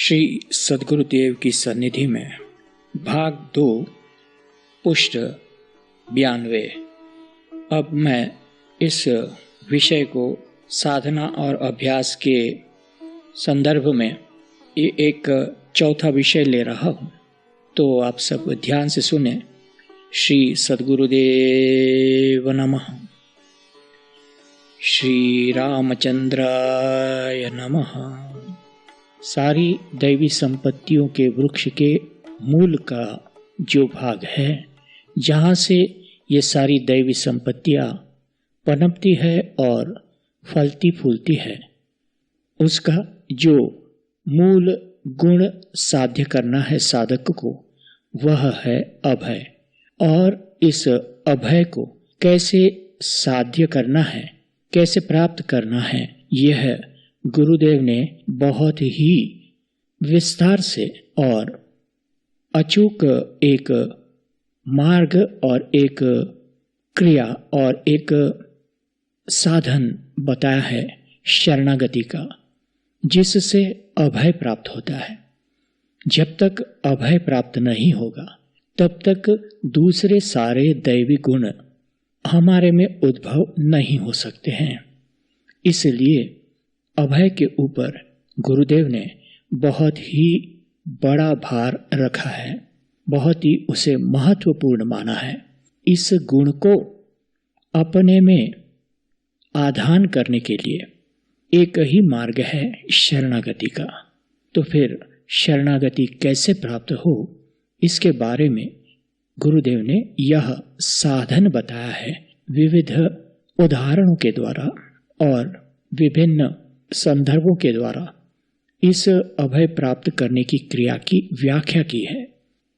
श्री सद्गुरुदेव की सन्निधि में भाग 2 पुष्ट 92। अब मैं इस विषय को साधना और अभ्यास के संदर्भ में एक चौथा विषय ले रहा हूँ, तो आप सब ध्यान से सुने। श्री सद्गुरुदेव नमः। श्री रामचंद्राय नमः। सारी दैवी संपत्तियों के वृक्ष के मूल का जो भाग है, जहाँ से ये सारी दैवी संपत्तियाँ पनपती है और फलती फूलती है, उसका जो मूल गुण साध्य करना है साधक को, वह है अभय। और इस अभय को कैसे साध्य करना है, कैसे प्राप्त करना है, यह गुरुदेव ने बहुत ही विस्तार से और अचूक एक मार्ग और एक क्रिया और एक साधन बताया है शरणागति का, जिससे अभय प्राप्त होता है। जब तक अभय प्राप्त नहीं होगा, तब तक दूसरे सारे दैवी गुण हमारे में उद्भव नहीं हो सकते हैं। इसलिए अभय के ऊपर गुरुदेव ने बहुत ही बड़ा भार रखा है, बहुत ही उसे महत्वपूर्ण माना है। इस गुण को अपने में आधान करने के लिए एक ही मार्ग है शरणागति का। तो फिर शरणागति कैसे प्राप्त हो, इसके बारे में गुरुदेव ने यह साधन बताया है विविध उदाहरणों के द्वारा और विभिन्न संदर्भों के द्वारा। इस अभय प्राप्त करने की क्रिया की व्याख्या की है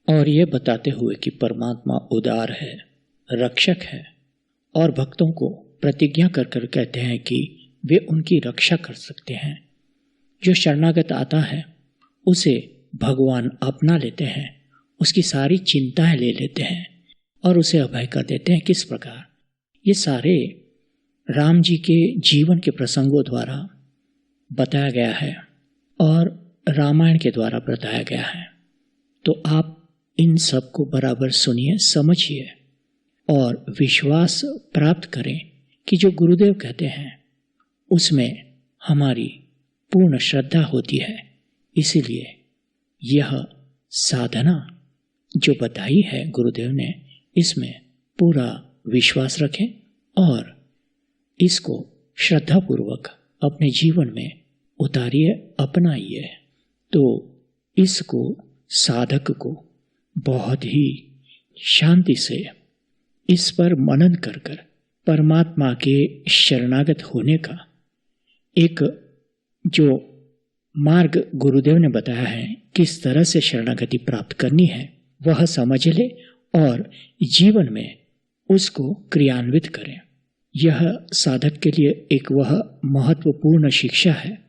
और ये बताते हुए कि परमात्मा उदार है, रक्षक है और भक्तों को प्रतिज्ञा कर कर कहते हैं कि वे उनकी रक्षा कर सकते हैं। जो शरणागत आता है उसे भगवान अपना लेते हैं, उसकी सारी चिंताएं ले लेते हैं और उसे अभय कर देते हैं। किस प्रकार? ये सारे राम जी के जीवन के प्रसंगों द्वारा बताया गया है और रामायण के द्वारा बताया गया है। तो आप इन सब को बराबर सुनिए, समझिए और विश्वास प्राप्त करें कि जो गुरुदेव कहते हैं उसमें हमारी पूर्ण श्रद्धा होती है। इसीलिए यह साधना जो बताई है गुरुदेव ने, इसमें पूरा विश्वास रखें और इसको श्रद्धापूर्वक अपने जीवन में उतारिए, अपनाइए। तो इसको साधक को बहुत ही शांति से इस पर मनन कर कर परमात्मा के शरणागत होने का एक जो मार्ग गुरुदेव ने बताया है, किस तरह से शरणागति प्राप्त करनी है, वह समझ ले और जीवन में उसको क्रियान्वित करें। यह साधक के लिए एक वह महत्वपूर्ण शिक्षा है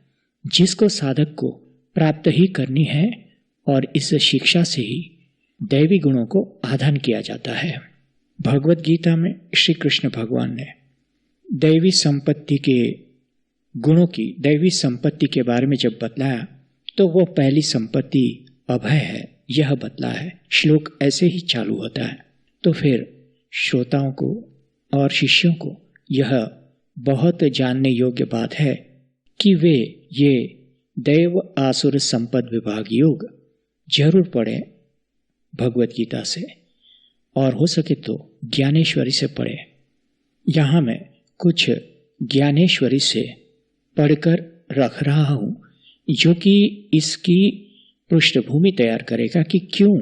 जिसको साधक को प्राप्त ही करनी है और इस शिक्षा से ही दैवी गुणों को आधान किया जाता है। भगवत गीता में श्री कृष्ण भगवान ने दैवी संपत्ति के गुणों की, दैवी संपत्ति के बारे में जब बतलाया, तो वो पहली संपत्ति अभय है, यह बतला है। श्लोक ऐसे ही चालू होता है। तो फिर श्रोताओं को और शिष्यों को यह बहुत जानने योग्य बात है कि वे ये दैव आसुर संपद विभाग योग जरूर पढ़ें भगवत गीता से, और हो सके तो ज्ञानेश्वरी से पढ़ें। यहाँ मैं कुछ ज्ञानेश्वरी से पढ़कर रख रहा हूँ, जो कि इसकी पृष्ठभूमि तैयार करेगा कि क्यों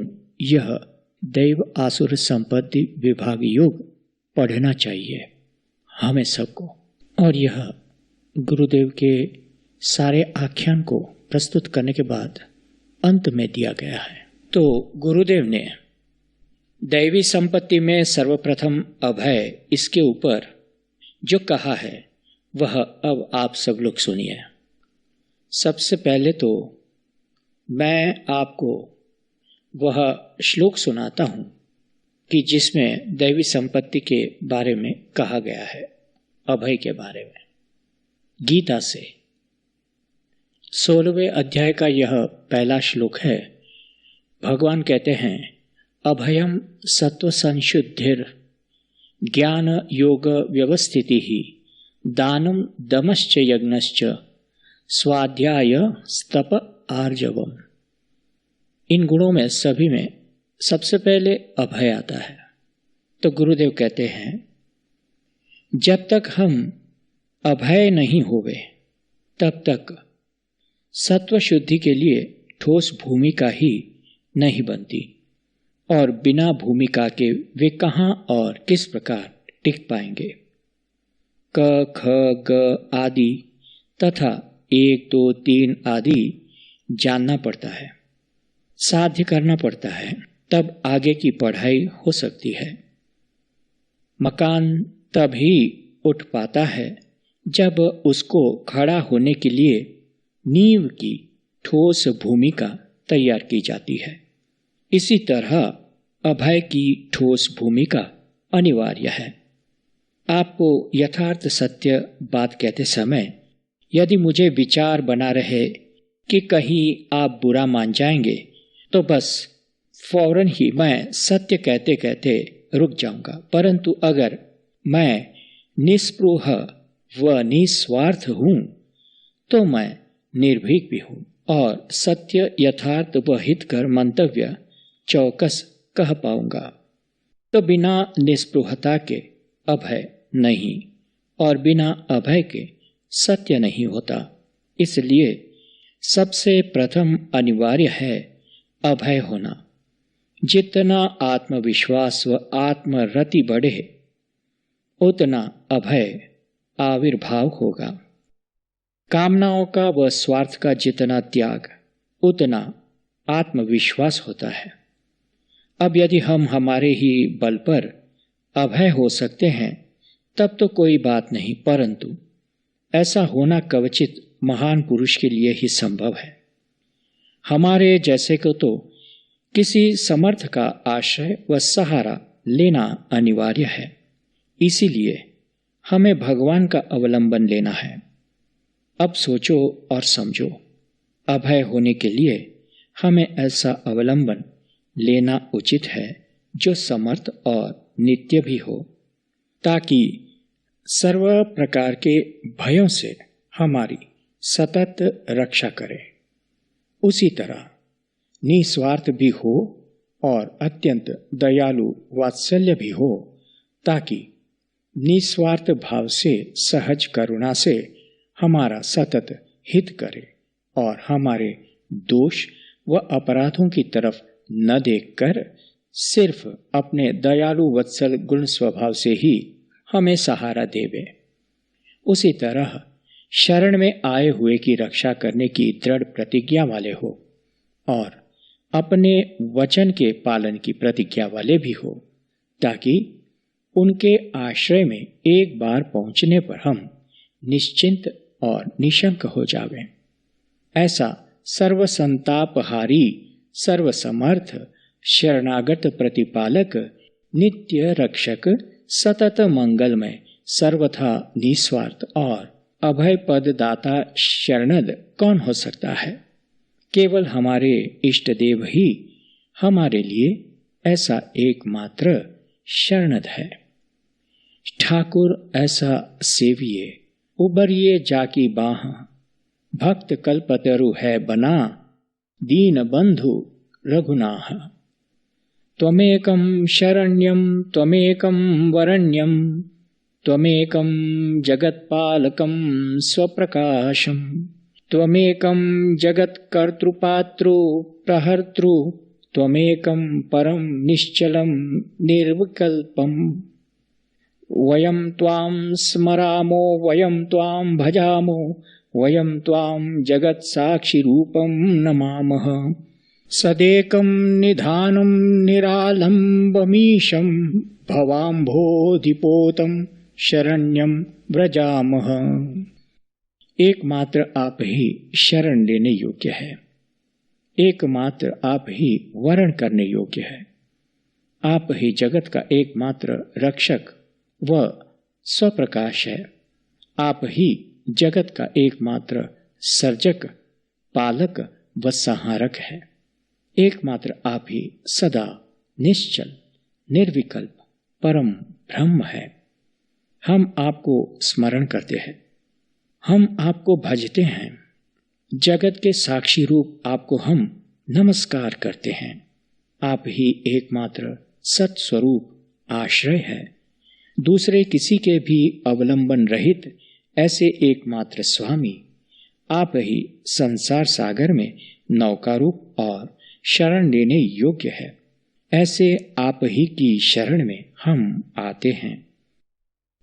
यह दैव आसुर संपत्ति विभाग योग पढ़ना चाहिए हमें सबको। और यह गुरुदेव के सारे आख्यान को प्रस्तुत करने के बाद अंत में दिया गया है। तो गुरुदेव ने दैवी संपत्ति में सर्वप्रथम अभय, इसके ऊपर जो कहा है वह अब आप सब लोग सुनिए। सबसे पहले तो मैं आपको वह श्लोक सुनाता हूँ कि जिसमें दैवी संपत्ति के बारे में कहा गया है, अभय के बारे में, गीता से। 16वें अध्याय का यह पहला श्लोक है। भगवान कहते हैं, अभयम सत्व संशुद्धिर ज्ञान योग व्यवस्थिति ही दानम दमश्च यज्ञश्च स्वाध्याय स्तप आर्जवम। इन गुणों में सभी में सबसे पहले अभय आता है। तो गुरुदेव कहते हैं, जब तक हम अभय नहीं होवे तब तक सत्व शुद्धि के लिए ठोस भूमिका ही नहीं बनती, और बिना भूमिका के वे कहाँ और किस प्रकार टिक पाएंगे। क ख ग आदि तथा 1 2 3 आदि जानना पड़ता है, साध्य करना पड़ता है, तब आगे की पढ़ाई हो सकती है। मकान तभी उठ पाता है जब उसको खड़ा होने के लिए नींव की ठोस भूमिका तैयार की जाती है। इसी तरह अभय की ठोस भूमिका अनिवार्य है। आपको यथार्थ सत्य बात कहते समय यदि मुझे विचार बना रहे कि कहीं आप बुरा मान जाएंगे, तो बस फौरन ही मैं सत्य कहते कहते रुक जाऊंगा। परंतु अगर मैं निस्पृह व निस्वार्थ हूं तो मैं निर्भीक भी हूं और सत्य यथार्थ व हितकर मंतव्य चौकस कह पाऊंगा। तो बिना निस्पृहता के अभय नहीं और बिना अभय के सत्य नहीं होता। इसलिए सबसे प्रथम अनिवार्य है अभय होना। जितना आत्मविश्वास व आत्मरति बढ़े उतना अभय आविर्भाव होगा। कामनाओं का व स्वार्थ का जितना त्याग उतना आत्मविश्वास होता है। अब यदि हम हमारे ही बल पर अभय हो सकते हैं तब तो कोई बात नहीं, परंतु ऐसा होना कवचित महान पुरुष के लिए ही संभव है। हमारे जैसे को तो किसी समर्थ का आश्रय व सहारा लेना अनिवार्य है। इसीलिए हमें भगवान का अवलंबन लेना है। अब सोचो और समझो, अभय होने के लिए हमें ऐसा अवलंबन लेना उचित है जो समर्थ और नित्य भी हो, ताकि सर्व प्रकार के भयों से हमारी सतत रक्षा करे। उसी तरह निस्वार्थ भी हो और अत्यंत दयालु वात्सल्य भी हो, ताकि निस्वार्थ भाव से सहज करुणा से हमारा सतत हित करे और हमारे दोष व अपराधों की तरफ न देखकर सिर्फ अपने दयालु वत्सल गुण स्वभाव से ही हमें सहारा देवे। उसी तरह शरण में आए हुए की रक्षा करने की दृढ़ प्रतिज्ञा वाले हो और अपने वचन के पालन की प्रतिज्ञा वाले भी हो, ताकि उनके आश्रय में एक बार पहुंचने पर हम निश्चिंत और निशंक हो जावें। ऐसा सर्वसंतापहारी सर्वसमर्थ शरणागत प्रतिपालक नित्य रक्षक सतत मंगलमय सर्वथा निस्वार्थ और अभय पद दाता शरणद कौन हो सकता है। केवल हमारे इष्ट देव ही हमारे लिए ऐसा एकमात्र शरणद है। ठाकुर ऐसा सेविए उबरिए जाकी बाह, भक्त कल्पतरु है बना दीन बंधु रघुनाह। त्वमेकं शरण्यं त्वमेकं वरण्यं त्वमेकं जगत्पालकं स्वप्रकाशं त्वमेकं जगत्कर्तृपातृ प्रहर्तृ त्वमेकं परं निश्चलं निर्विकल्पम्। वयं त्वां स्मरामो वयं त्वां भजामो वयं त्वां जगत्साक्षिरूपं नमामः। सदेकं निधानं निरालम्बमीशं भवाम्भोधिपोतं शरण्यं व्रजामः। एकमात्र आप ही शरण लेने योग्य है, एकमात्र आप ही वरण करने योग्य है। आप ही जगत का एकमात्र रक्षक व स्वप्रकाश है। आप ही जगत का एकमात्र सर्जक पालक व संहारक है। एकमात्र आप ही सदा निश्चल निर्विकल्प परम ब्रह्म है। हम आपको स्मरण करते हैं, हम आपको भजते हैं। जगत के साक्षी रूप आपको हम नमस्कार करते हैं। आप ही एकमात्र सत स्वरूप आश्रय है। दूसरे किसी के भी अवलंबन रहित ऐसे एकमात्र स्वामी आप ही संसार सागर में नौका रूप और शरण लेने योग्य है। ऐसे आप ही की शरण में हम आते हैं।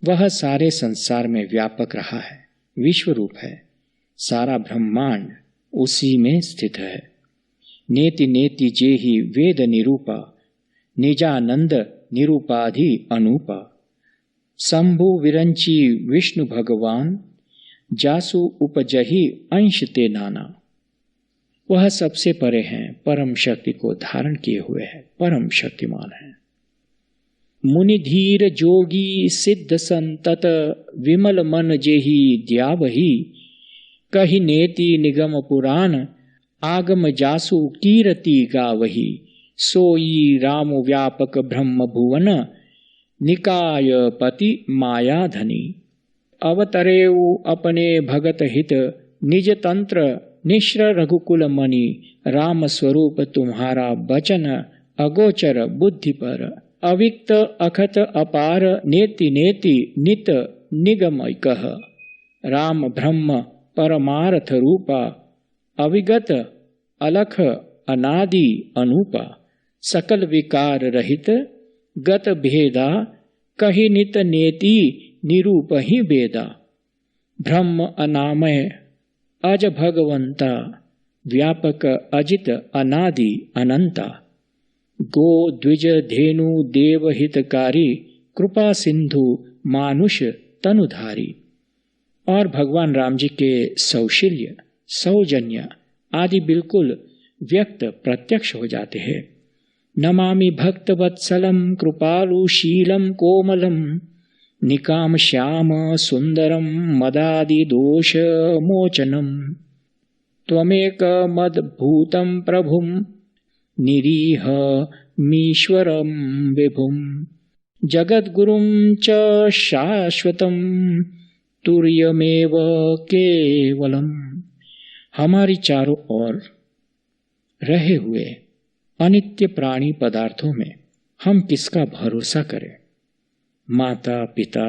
वह सारे संसार में व्यापक रहा है, विश्व रूप है। सारा ब्रह्मांड उसी में स्थित है। नेति नेति जेहि वेद निरूपा, निजानंद निरूपाधि अनूपा। शंभु विरंची विष्णु भगवान, जासु उपजहि अंश ते नाना। वह सबसे परे हैं, परम शक्ति को धारण किए हुए है, परम शक्तिमान है। मुनि धीर जोगी सिद्ध संतत, विमल मन जेहि द्यावही। कहि नेति निगम पुराण, आगम जासु कीरति गावही। सोई राम व्यापक ब्रह्म भुवन, निकाय पति मायाधनी। अवतरेउ अपने भगत हित, निज तंत्र निश्र रघुकुल मणि। राम स्वरूप तुम्हारा वचन, अगोचर बुद्धि पर। अविक्त अखत अपार, नेति नेति नित निगम कह। राम ब्रह्म परमार्थ रूपा, अविगत अलख अनादि अनूपा। सकल विकार रहित गत भेदा, कहि नित नेति निरूप ही वेदा। ब्रह्म अनामय अज भगवंता, व्यापक अजित अनादि अनंता। गो द्विज धेनु देव हितकारी, कृपा सिंधु मानुष तनुधारी। और भगवान राम जी के सौशील्य सौजन्य आदि बिल्कुल व्यक्त प्रत्यक्ष हो जाते हैं। नमामि भक्त वत्सलम, कृपालु शीलम कोमलम। निकाम श्याम सुंदरम, मदादि दोष मोचनम। त्वमेक मद्भूतं प्रभुं, निरीह मीश्वरं विभुं। जगद्गुरुं च शाश्वतं, तुर्यमेव केवलम। हमारी चारों ओर रहे हुए अनित्य प्राणी पदार्थों में हम किसका भरोसा करें? माता पिता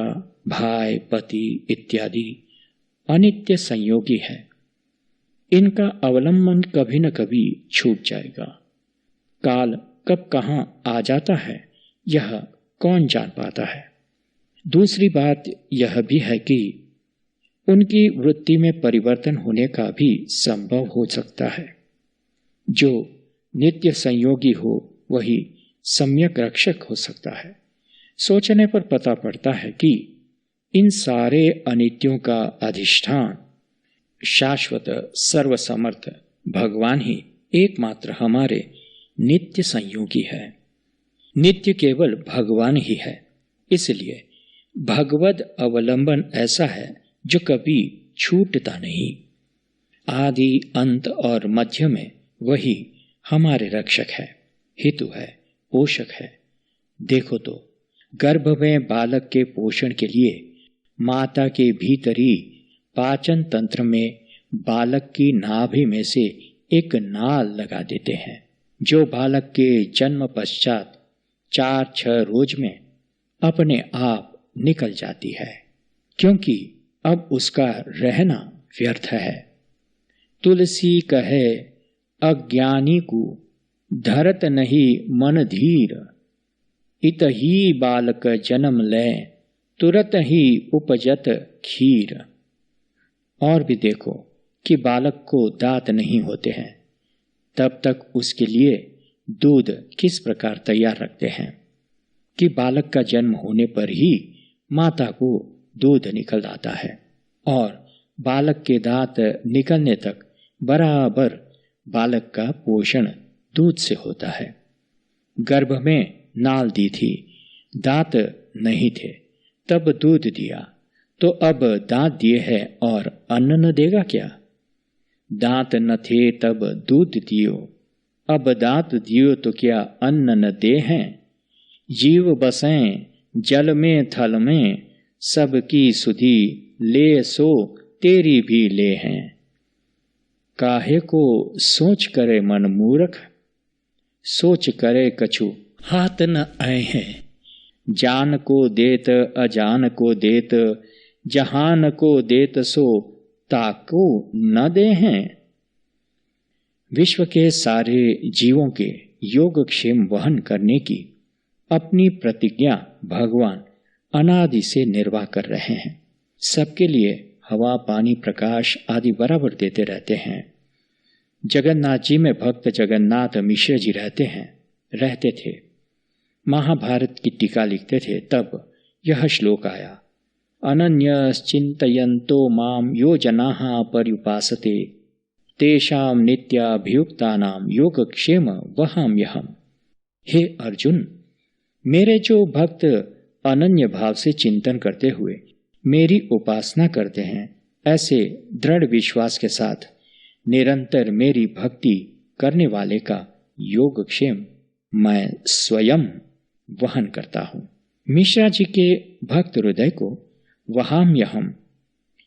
भाई पति इत्यादि अनित्य संयोगी है। इनका अवलंबन कभी न कभी छूट जाएगा। काल कब कहाँ आ जाता है यह कौन जान पाता है। दूसरी बात यह भी है कि उनकी वृत्ति में परिवर्तन होने का भी संभव हो सकता है। जो नित्य संयोगी हो वही सम्यक रक्षक हो सकता है। सोचने पर पता पड़ता है कि इन सारे अनित्यों का अधिष्ठान शाश्वत सर्वसमर्थ भगवान ही एकमात्र हमारे नित्य संयोगी है। नित्य केवल भगवान ही है। इसलिए भगवद अवलंबन ऐसा है जो कभी छूटता नहीं। आदि अंत और मध्य में वही हमारे रक्षक है, हितु है, पोषक है। देखो तो गर्भ में बालक के पोषण के लिए माता के भीतरी पाचन तंत्र में बालक की नाभि में से एक नाल लगा देते हैं, जो बालक के जन्म पश्चात 4-6 रोज में अपने आप निकल जाती है, क्योंकि अब उसका रहना व्यर्थ है। तुलसी कहे अज्ञानी को, धरत नहीं मन धीर। इत ही बालक जन्म ले, तुरत ही उपजत खीर। और भी देखो कि बालक को दांत नहीं होते हैं, तब तक उसके लिए दूध किस प्रकार तैयार रखते हैं कि बालक का जन्म होने पर ही माता को दूध निकल आता है और बालक के दांत निकलने तक बराबर बालक का पोषण दूध से होता है। गर्भ में नाल दी थी, दांत नहीं थे, तब दूध दिया, तो अब दांत दिए है और अन्न न देगा क्या? दांत न थे तब दूध दियो, अब दांत दियो तो क्या अन्न न दे हैं। जीव बसें जल में थल में, सबकी सुधि ले सो तेरी भी ले हैं। काहे को सोच करे मन मूर्ख, सोच करे कछु हाथ न आए हैं। जान को देत अजान को देत, जहान को देत सो ताको न दे हैं। विश्व के सारे जीवों के योगक्षेम वहन करने की अपनी प्रतिज्ञा भगवान अनादि से निर्वाह कर रहे हैं। सबके लिए हवा पानी प्रकाश आदि बराबर देते रहते हैं। जगन्नाथ जी में भक्त जगन्नाथ मिश्र जी रहते थे। महाभारत की टीका लिखते थे, तब यह श्लोक आया, अनन्यश्चिन्तयन्तो माम यो जनाः पर्युपासते तेषां नित्याभियुक्तानां योगक्षेम वहाम्यहम्। हे अर्जुन, मेरे जो भक्त अनन्य भाव से चिंतन करते हुए मेरी उपासना करते हैं, ऐसे दृढ़ विश्वास के साथ निरंतर मेरी भक्ति करने वाले का योगक्षेम मैं स्वयं वहन करता हूँ। मिश्रा जी के भक्त हृदय को वहाम्यहम्,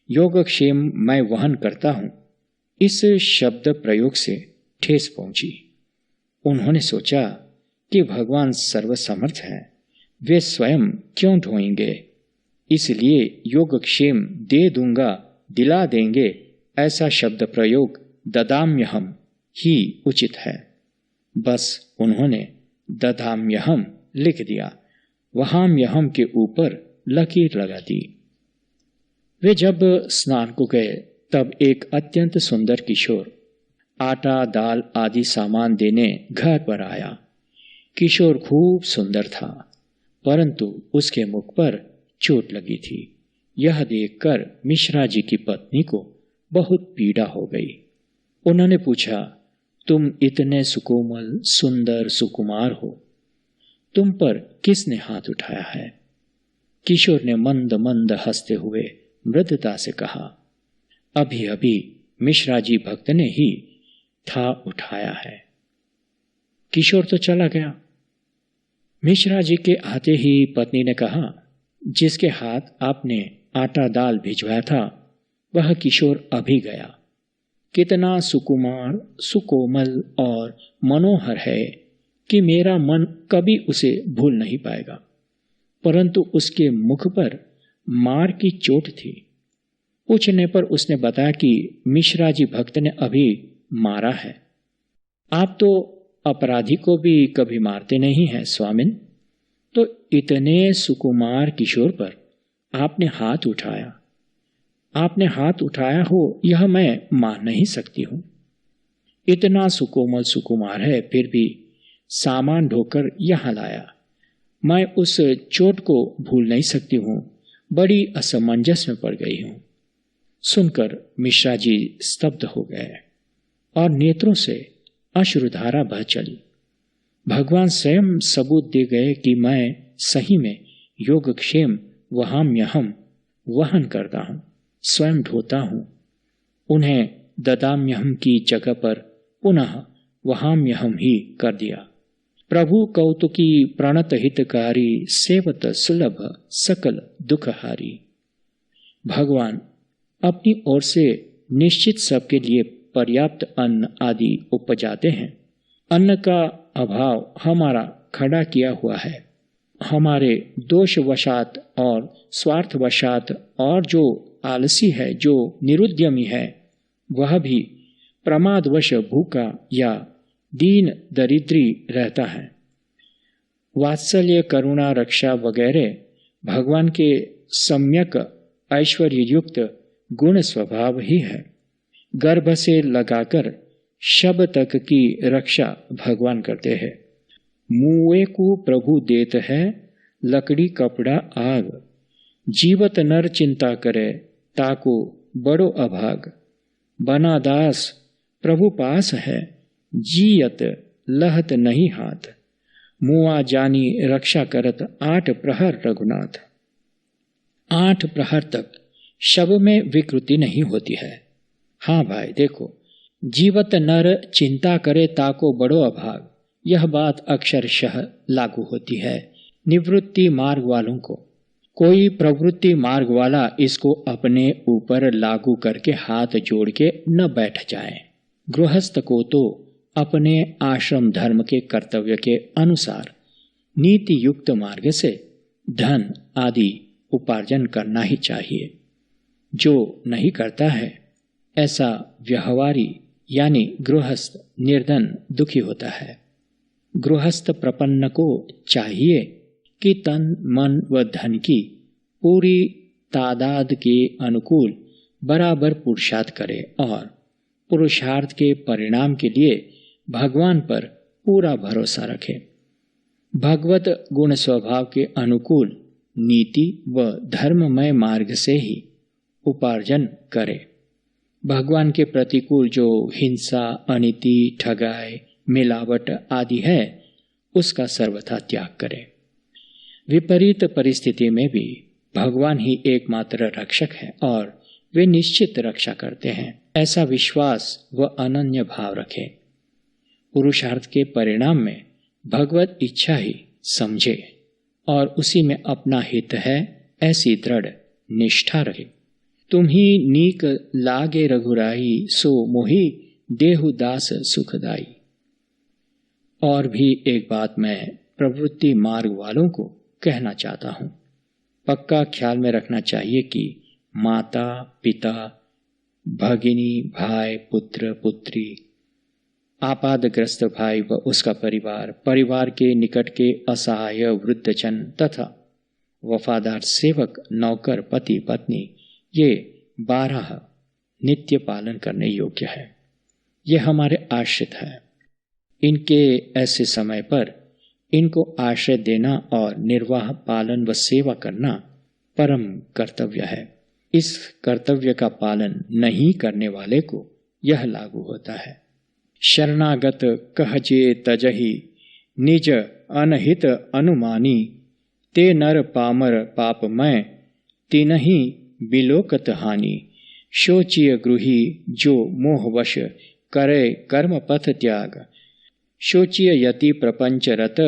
योगक्षेम मैं वहन करता हूँ, इस शब्द प्रयोग से ठेस पहुंची। उन्होंने सोचा कि भगवान सर्वसमर्थ हैं, वे स्वयं क्यों ढोएंगे, इसलिए योगक्षेम दे दूंगा, दिला देंगे, ऐसा शब्द प्रयोग ददाम्यहम् ही उचित है। बस उन्होंने ददाम्यहम् लिख दिया, वहाम्यहम् के ऊपर लकीर लगा दी। वे जब स्नान को गए तब एक अत्यंत सुंदर किशोर आटा दाल आदि सामान देने घर पर आया। किशोर खूब सुंदर था, परंतु उसके मुख पर चोट लगी थी। यह देखकर मिश्रा जी की पत्नी को बहुत पीड़ा हो गई। उन्होंने पूछा, तुम इतने सुकोमल सुंदर सुकुमार हो, तुम पर किसने हाथ उठाया है? किशोर ने मंद मंद हंसते हुए मृदुता से कहा, अभी अभी मिश्रा जी भक्त ने ही था उठाया है। किशोर तो चला गया। मिश्रा जी के आते ही पत्नी ने कहा, जिसके हाथ आपने आटा दाल भिजवाया था वह किशोर अभी गया। कितना सुकुमार सुकोमल और मनोहर है कि मेरा मन कभी उसे भूल नहीं पाएगा, परंतु उसके मुख पर मार की चोट थी। पूछने पर उसने बताया कि मिश्रा जी भक्त ने अभी मारा है। आप तो अपराधी को भी कभी मारते नहीं हैं स्वामिन, तो इतने सुकुमार किशोर पर आपने हाथ उठाया। आपने हाथ उठाया हो यह मैं मान नहीं सकती हूँ। इतना सुकोमल सुकुमार है, फिर भी सामान ढोकर यहाँ लाया। मैं उस चोट को भूल नहीं सकती हूँ, बड़ी असमंजस में पड़ गई हूँ। सुनकर मिश्रा जी स्तब्ध हो गए और नेत्रों से अश्रुधारा बह चली। भगवान स्वयं सबूत दे गए कि मैं सही में योगक्षेम वहाम्यहम् वहन करता हूँ, स्वयं ढोता हूँ। उन्हें ददाम्यहम् की जगह पर पुनः वहाम्यहम् ही कर दिया। प्रभु कौतुकी प्रणत हितकारी सेवत सुलभ सकल दुखहारी। भगवान अपनी ओर से निश्चित सबके लिए पर्याप्त अन्न आदि उपजाते हैं। अन्न का अभाव हमारा खड़ा किया हुआ है। हमारे दोषवशात और स्वार्थवशात और जो आलसी है, जो निरुद्यमी है, वह भी प्रमादवश भूखा या दीन दरिद्री रहता है। वात्सल्य करुणा रक्षा वगैरह भगवान के सम्यक ऐश्वर्य युक्त गुण स्वभाव ही है। गर्भ से लगाकर शब तक की रक्षा भगवान करते हैं। मुए को प्रभु देत है लकड़ी कपड़ा आग, जीवत नर चिंता करे ताको बड़ो अभाग। बना दास प्रभु पास है, जियत लहत नहीं हाथ, मुआ जानी रक्षा करत 8 प्रहर रघुनाथ। 8 प्रहर तक शव में विकृति नहीं होती है। हाँ भाई देखो, जीवत नर चिंता करे ताको बड़ो अभाग, यह बात अक्षरशः लागू होती है निवृत्ति मार्ग वालों को। कोई प्रवृत्ति मार्ग वाला इसको अपने ऊपर लागू करके हाथ जोड़ के न बैठ जाए। गृहस्थ को तो अपने आश्रम धर्म के कर्तव्य के अनुसार नीति युक्त मार्ग से धन आदि उपार्जन करना ही चाहिए। जो नहीं करता है ऐसा व्यवहारी यानी गृहस्थ निर्धन दुखी होता है। गृहस्थ प्रपन्न को चाहिए कि तन मन व धन की पूरी तादाद के अनुकूल बराबर पुरुषार्थ करे और पुरुषार्थ के परिणाम के लिए भगवान पर पूरा भरोसा रखे। भगवत गुण स्वभाव के अनुकूल नीति व धर्ममय मार्ग से ही उपार्जन करे। भगवान के प्रतिकूल जो हिंसा, अनीति, ठगाई, मिलावट आदि है उसका सर्वथा त्याग करे। विपरीत परिस्थिति में भी भगवान ही एकमात्र रक्षक है और वे निश्चित रक्षा करते हैं, ऐसा विश्वास व अनन्य भाव रखें। पुरुषार्थ के परिणाम में भगवत इच्छा ही समझे और उसी में अपना हित है ऐसी दृढ़ निष्ठा रहे। तुम्ही नीक लागे रघुराई, सो मोहि देहु दास सुखदाई। और भी एक बात मैं प्रवृत्ति मार्ग वालों को कहना चाहता हूँ। पक्का ख्याल में रखना चाहिए कि माता, पिता, भगिनी, भाई, पुत्र, पुत्री, आपादग्रस्त भाई व उसका परिवार, परिवार के निकट के असहाय वृद्धजन तथा वफादार सेवक, नौकर, पति, पत्नी, ये 12 नित्य पालन करने योग्य है। ये हमारे आश्रित है। इनके ऐसे समय पर इनको आश्रय देना और निर्वाह, पालन व सेवा करना परम कर्तव्य है। इस कर्तव्य का पालन नहीं करने वाले को यह लागू होता है। शरणागत कहजे तजहि, निज अनहित अनुमानी, ते नर पामर पापमय, तिनहि बिलोकत हानि। शोचिय गृही जो मोहवश, करे कर्म पथ त्याग। शोचिय यति प्रपंच रत,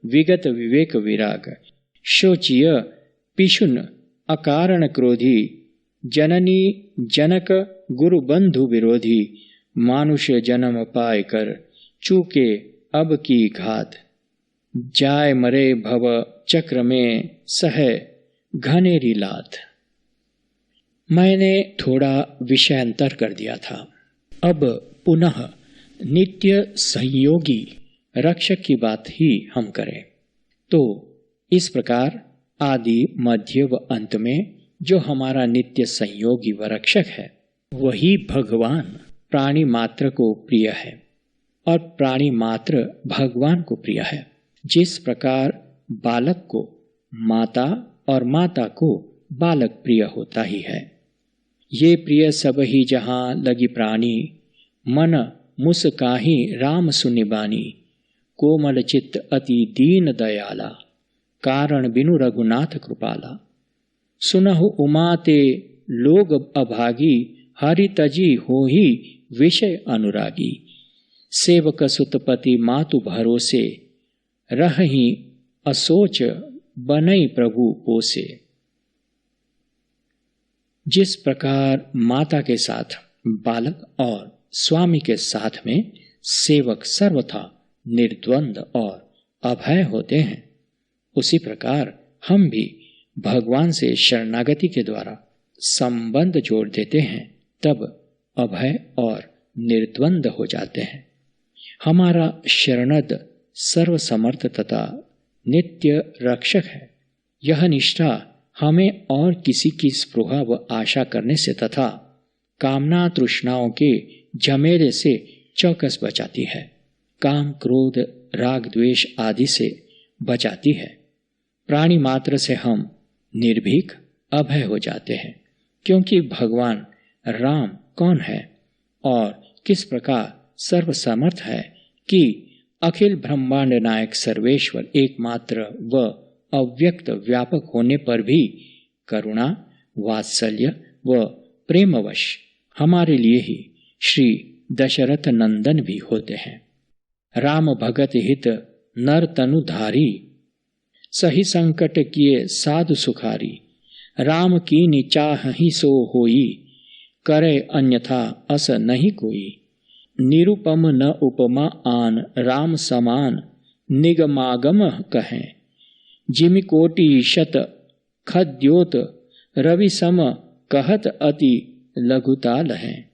विगत विवेक विराग। शोचिय पिशुन अकारण क्रोधी, जननी जनक गुरु बंधु विरोधी। मानुष जन्म पाय कर, चूके अब की घात। जाय मरे भव चक्र में, सह घनेरी लात। मैंने थोड़ा विषयांतर कर दिया था। अब पुनः नित्य संयोगी रक्षक की बात ही हम करें तो इस प्रकार आदि, मध्य व अंत में जो हमारा नित्य संयोगी व रक्षक है वही भगवान प्राणी मात्र को प्रिय है और प्राणी मात्र भगवान को प्रिय है। जिस प्रकार बालक को माता और माता को बालक प्रिय होता ही है, ये प्रिय सब ही जहाँ लगी प्राणी। मन मुस्काही राम सुनिबानी, कोमल चित्त अति दीन दयाला। कारण बिनु रघुनाथ कृपाला। सुनहु उमाते लोग अभागी, हरि तजी होहि विषय अनुरागी। सेवक सुतपति मातु भरोसे, रहहि असोच बनई प्रभु पोसे। जिस प्रकार माता के साथ बालक और स्वामी के साथ में सेवक सर्वथा निर्द्वंद और अभय होते हैं, उसी प्रकार हम भी भगवान से शरणागति के द्वारा संबंध जोड़ देते हैं, तब अभय और निर्द्वंद हो जाते हैं। हमारा शरणद सर्वसमर्थ तथा नित्य रक्षक है। यह निष्ठा हमें और किसी की स्पृहा व आशा करने से तथा कामना तृष्णाओं के झमेले से चौकस बचाती है। काम, क्रोध, राग, द्वेष आदि से बचाती है। प्राणी मात्र से हम निर्भीक अभय हो जाते हैं, क्योंकि भगवान राम कौन है और किस प्रकार सर्वसमर्थ है कि अखिल ब्रह्मांड नायक सर्वेश्वर एकमात्र व अव्यक्त व्यापक होने पर भी करुणा, वात्सल्य व प्रेमवश हमारे लिए ही श्री दशरथ नंदन भी होते हैं। राम भगत हित नर तनुधारी, सही संकट किए साधु सुखारी। राम कीनि चाहि सो होई, करे अन्यथा अस नहीं कोई। निरुपम न उपमा आन, राम समान निगमागम कहें। जिमि कोटि शत खद्योत, रवि सम कहत अति लघुता लहें।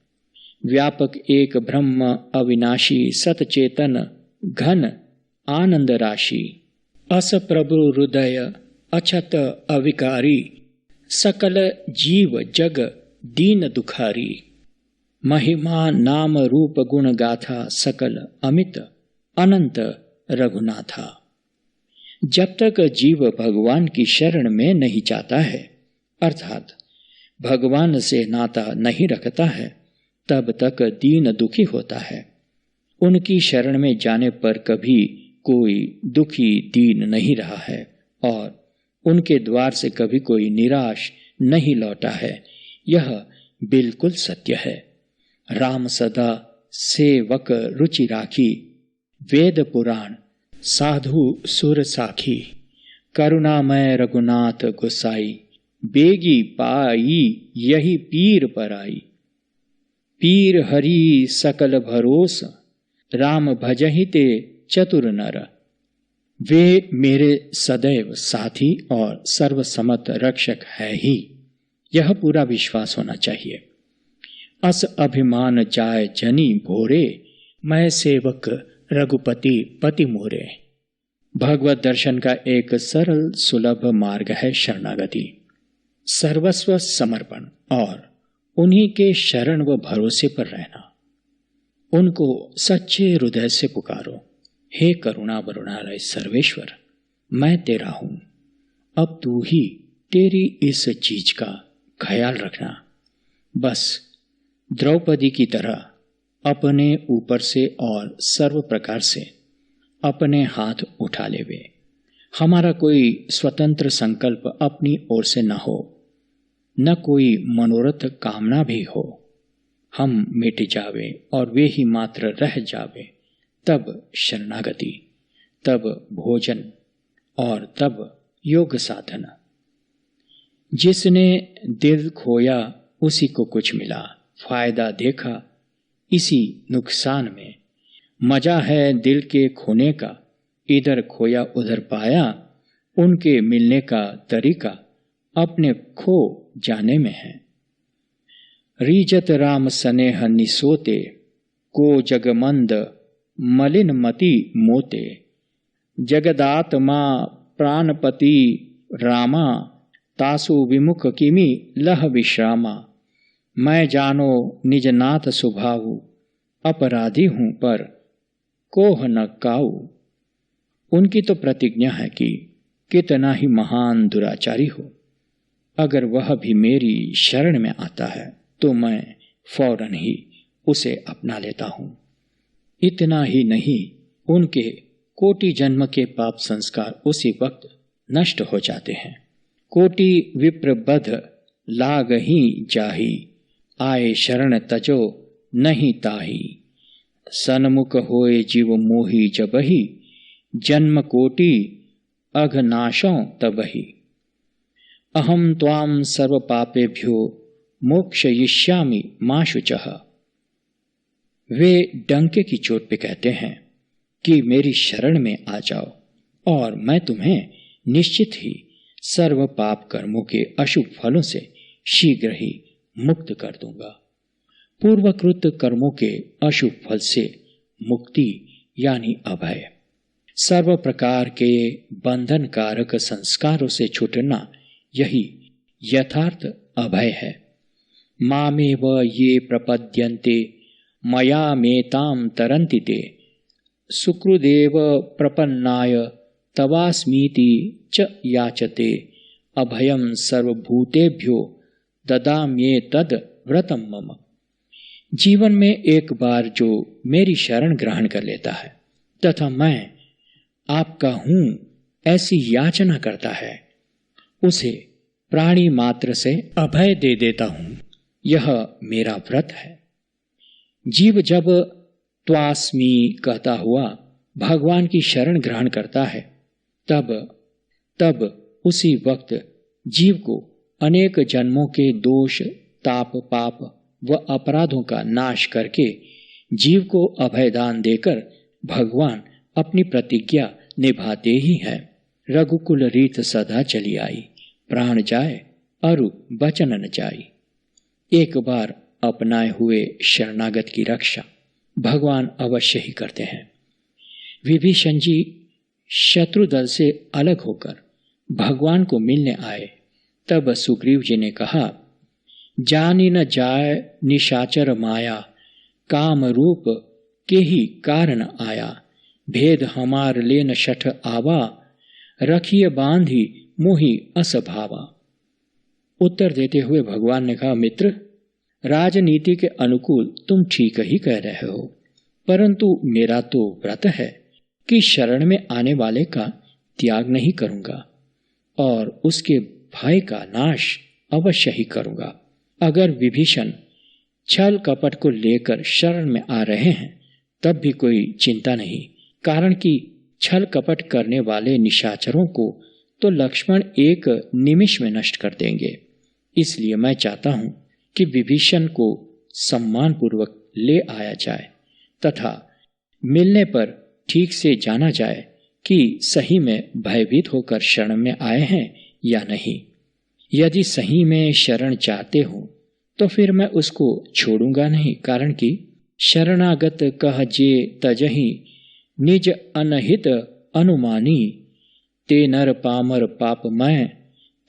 व्यापक एक ब्रह्म अविनाशी, सत चेतन घन आनंद राशि। अस प्रभु हृदय अछत अविकारी, सकल जीव जग दीन दुखारी। महिमा नाम रूप गुण गाथा, सकल अमित अनंत रघुनाथा। जब तक जीव भगवान की शरण में नहीं जाता है, अर्थात भगवान से नाता नहीं रखता है, तब तक दीन दुखी होता है। उनकी शरण में जाने पर कभी कोई दुखी दीन नहीं रहा है और उनके द्वार से कभी कोई निराश नहीं लौटा है। यह बिल्कुल सत्य है। राम सदा सेवक रुचि राखी, वेद पुराण साधु सुर साखी। करुणामय रघुनाथ गोसाई, बेगी पाई यही पीर पराई। पीर हरि सकल भरोस, राम भजहि ते चतुर नर। वे मेरे सदैव साथी और सर्वसम्मत रक्षक है ही, यह पूरा विश्वास होना चाहिए। अस अभिमान जाय जनी भोरे, मैं सेवक रघुपति पति मोरे। भगवत दर्शन का एक सरल सुलभ मार्ग है शरणागति, सर्वस्व समर्पण और उन्हीं के शरण व भरोसे पर रहना। उनको सच्चे हृदय से पुकारो, हे करुणा वरुणालय सर्वेश्वर, मैं तेरा हूं, अब तू ही तेरी इस चीज का ख्याल रखना। बस द्रौपदी की तरह अपने ऊपर से और सर्व प्रकार से अपने हाथ उठा ले वे। हमारा कोई स्वतंत्र संकल्प अपनी ओर से न हो, न कोई मनोरथ कामना भी हो। हम मिट जावे और वे ही मात्र रह जावे, तब शरणागति, तब भोजन और तब योग साधन। जिसने दिल खोया उसी को कुछ मिला, फायदा देखा इसी नुकसान में। मजा है दिल के खोने का, इधर खोया उधर पाया। उनके मिलने का तरीका अपने खो जाने में है। रीजत राम सनेह निसोते, को जगमंद मलिन मति मोते। जगदात्मा प्राणपति रामा, तासु विमुख किमि लह विश्रामा। मैं जानो निज नाथ सुभाऊ, अपराधी हूं पर कोह न काऊ। उनकी तो प्रतिज्ञा है कि कितना ही महान दुराचारी हो, अगर वह भी मेरी शरण में आता है तो मैं फौरन ही उसे अपना लेता हूं। इतना ही नहीं, उनके कोटि जन्म के पाप संस्कार उसी वक्त नष्ट हो जाते हैं। कोटि विप्रबध लाग ही जाही, आए शरण तजो नहीं ताही। सन्मुख होए जीव मोही जबही, जन्म कोटि अघनाशों तबही। अहम त्वाम सर्व पापेभ्यो मोक्षयिष्यामि मा शुचः। वे डंके की चोट पे कहते हैं कि मेरी शरण में आ जाओ और मैं तुम्हें निश्चित ही सर्व पाप कर्मों के अशुभ फलों से शीघ्र ही मुक्त कर दूंगा। पूर्वकृत कर्मों के अशुभ फल से मुक्ति यानी अभय, सर्व प्रकार के बंधन कारक संस्कारों से छूटना, यही यथार्थ अभय है। मामेव ये प्रपद्यन्ते, मया मेताम तरन्ति ते। सुकृदेव प्रपन्नाय तवास्मीति च याचते। अभयम सर्वभूतेभ्यो ददाम्ये तद व्रतम मम। जीवन में एक बार जो मेरी शरण ग्रहण कर लेता है तथा मैं आपका हूं ऐसी याचना करता है, उसे प्राणी मात्र से अभय दे देता हूं। यह मेरा व्रत है। जीव जब त्वास्मी कहता हुआ भगवान की शरण ग्रहण करता है, तब उसी वक्त जीव को अनेक जन्मों के दोष, ताप, पाप व अपराधों का नाश करके जीव को अभयदान देकर भगवान अपनी प्रतिज्ञा निभाते ही हैं। रघुकुल रीत सदा चली आई, प्राण जाए अरु बचन न जाई। एक बार अपनाए हुए शरणागत की रक्षा भगवान अवश्य ही करते हैं। विभीषण जी शत्रु दल से अलग होकर भगवान को मिलने आए, तब सुग्रीव जी ने कहा, जानी न जाय निशाचर माया, काम रूप के ही कारण आया, भेद हमार लेन शठ आवा, रखिए बांधी मोहि असभावा। उत्तर देते हुए भगवान ने कहा, मित्र, राजनीति के अनुकूल तुम ठीक ही कह रहे हो, परंतु मेरा तो व्रत है कि शरण में आने वाले का त्याग नहीं करूंगा और उसके भय का नाश अवश्य ही करूंगा। अगर विभीषण छल कपट को लेकर शरण में आ रहे हैं तब भी कोई चिंता नहीं, कारण कि छल कपट करने वाले निशाचरों को तो लक्ष्मण एक निमिष में नष्ट कर देंगे। इसलिए मैं चाहता हूं कि विभीषण को सम्मान पूर्वक ले आया जाए तथा मिलने पर ठीक से जाना जाए कि सही में भयभीत होकर शरण में आए हैं या नहीं। यदि सही में शरण चाहते हो तो फिर मैं उसको छोड़ूंगा नहीं, कारण कि शरणागत कह जे तजहि निज अनहित अनुमानी, ते नर पामर पापमय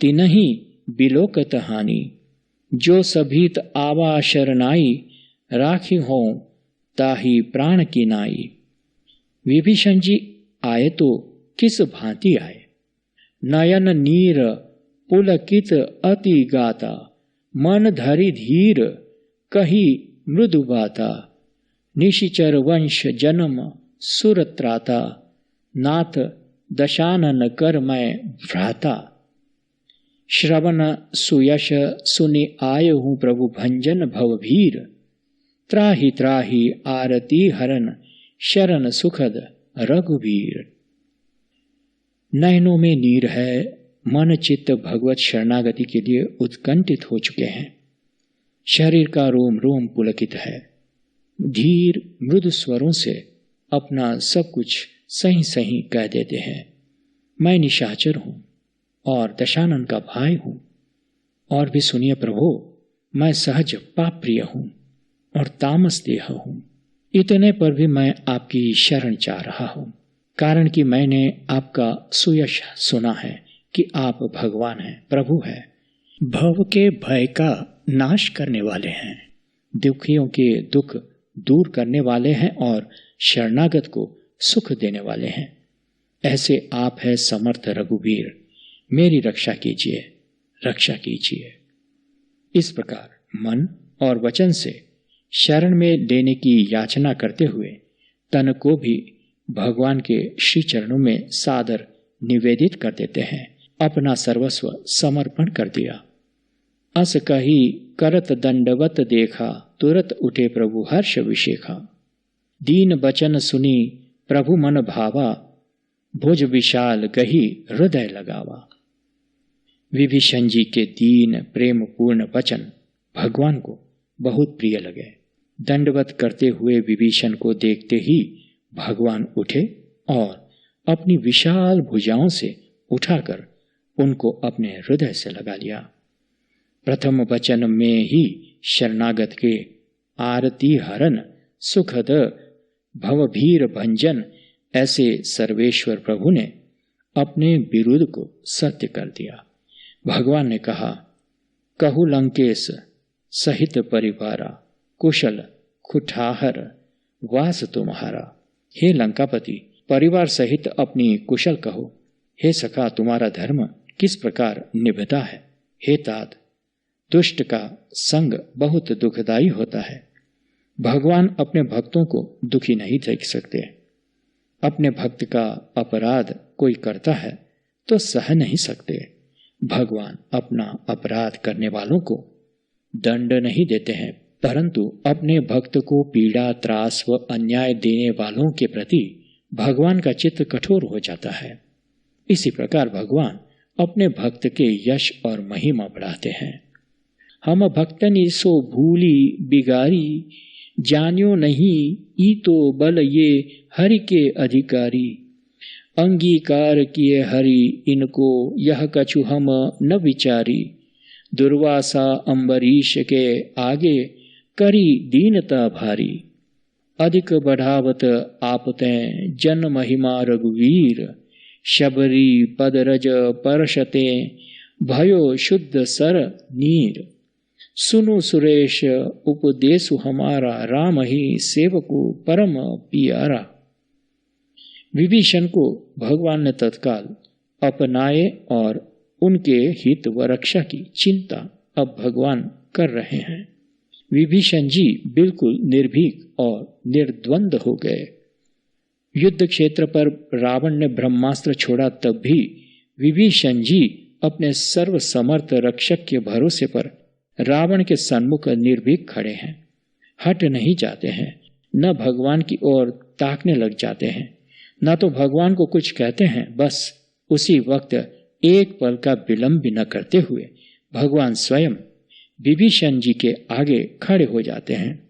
तिनहि बिलोकत हानि, जो सभीत आवा शरणाई, राखी हो ताही प्राण की नाई। विभीषण जी आए तो किस भांति आए, नयन नीर पुलकित अति गाता, मन धरि धीर कही मृदु बाता, निशिचर वंश जन्म सुर त्राता, नाथ दशानन कर मैं भ्राता। श्रवण सुयश सुनि आय हूँ प्रभु भंजन भवभीर, त्राहि त्राहि आरती हरन शरण सुखद रघुवीर। नयनों में नीर है, मन चित्त भगवत शरणागति के लिए उत्कंठित हो चुके हैं। शरीर का रोम रोम पुलकित है, धीर मृदु स्वरों से अपना सब कुछ सही सही कह देते हैं। मैं निशाचर हूँ और दशानन का भाई हूँ। और भी सुनिए प्रभु, मैं सहज पाप प्रिय हूँ और तामस देह हूँ। इतने पर भी मैं आपकी शरण चाह रहा हूँ, कारण कि मैंने आपका सुयश सुना है कि आप भगवान हैं, प्रभु हैं, भव के भय का नाश करने वाले हैं, दुखियों के दुख दूर करने वाले हैं और शरणागत को सुख देने वाले हैं। ऐसे आप है समर्थ रघुवीर, मेरी रक्षा कीजिए, रक्षा कीजिए। इस प्रकार मन और वचन से शरण में लेने की याचना करते हुए तन को भी भगवान के श्री चरणों में सादर निवेदित कर देते हैं, अपना सर्वस्व समर्पण कर दिया। अस कही करत दंडवत देखा, तुरत उठे प्रभु हर्ष विशेखा, दीन बचन सुनी प्रभु मन भावा, भुज विशाल गही हृदय लगावा। विभीषण जी के दीन प्रेम पूर्ण वचन भगवान को बहुत प्रिय लगे। दंडवत करते हुए विभीषण को देखते ही भगवान उठे और अपनी विशाल भुजाओं से उठाकर उनको अपने हृदय से लगा लिया। प्रथम वचन में ही शरणागत के आरती हरन सुखद भवभीर भंजन ऐसे सर्वेश्वर प्रभु ने अपने विरुद्ध को सत्य कर दिया। भगवान ने कहा, कहु लंकेश सहित परिवारा, कुशल खुठाहर वास तुम्हारा। हे लंकापति, परिवार सहित अपनी कुशल कहो। हे सखा, तुम्हारा धर्म किस प्रकार निभता है। हे तात, दुष्ट का संग बहुत दुखदाई होता है। भगवान अपने भक्तों को दुखी नहीं देख सकते। अपने भक्त का अपराध कोई करता है तो सह नहीं सकते। भगवान अपना अपराध करने वालों को दंड नहीं देते हैं, परंतु अपने भक्त को पीड़ा, त्रास व अन्याय देने वालों के प्रति भगवान का चित्त कठोर हो जाता है। इसी प्रकार भगवान अपने भक्त के यश और महिमा बढ़ाते हैं। हम भक्तनि सो भूली बिगारी, जान्यो नहीं ई तो बल ये हरि के अधिकारी। अंगीकार किए हरि इनको, यह कछु हम न विचारी। दुर्वासा अम्बरीश के आगे, करी दीनता भारी। अधिक बढ़ावत आपतें, जन महिमा रघुवीर। शबरी पद रज परशते, भयो शुद्ध सर नीर। सुनो सुरेश उपदेशु हमारा, राम ही सेवको परम पियारा। विभीषण को भगवान ने तत्काल अपनाए और उनके हित व रक्षा की चिंता अब भगवान कर रहे हैं। विभीषण जी बिल्कुल निर्भीक और निर्द्वंद हो गए। युद्ध क्षेत्र पर रावण ने ब्रह्मास्त्र छोड़ा, तब भी विभीषण जी अपने सर्वसमर्थ रक्षक के भरोसे पर रावण के सन्मुख निर्भीक खड़े हैं। हट नहीं जाते हैं, न भगवान की ओर ताकने लग जाते हैं, न तो भगवान को कुछ कहते हैं। बस उसी वक्त एक पल का विलंब भी न करते हुए भगवान स्वयं विभीषण जी के आगे खड़े हो जाते हैं।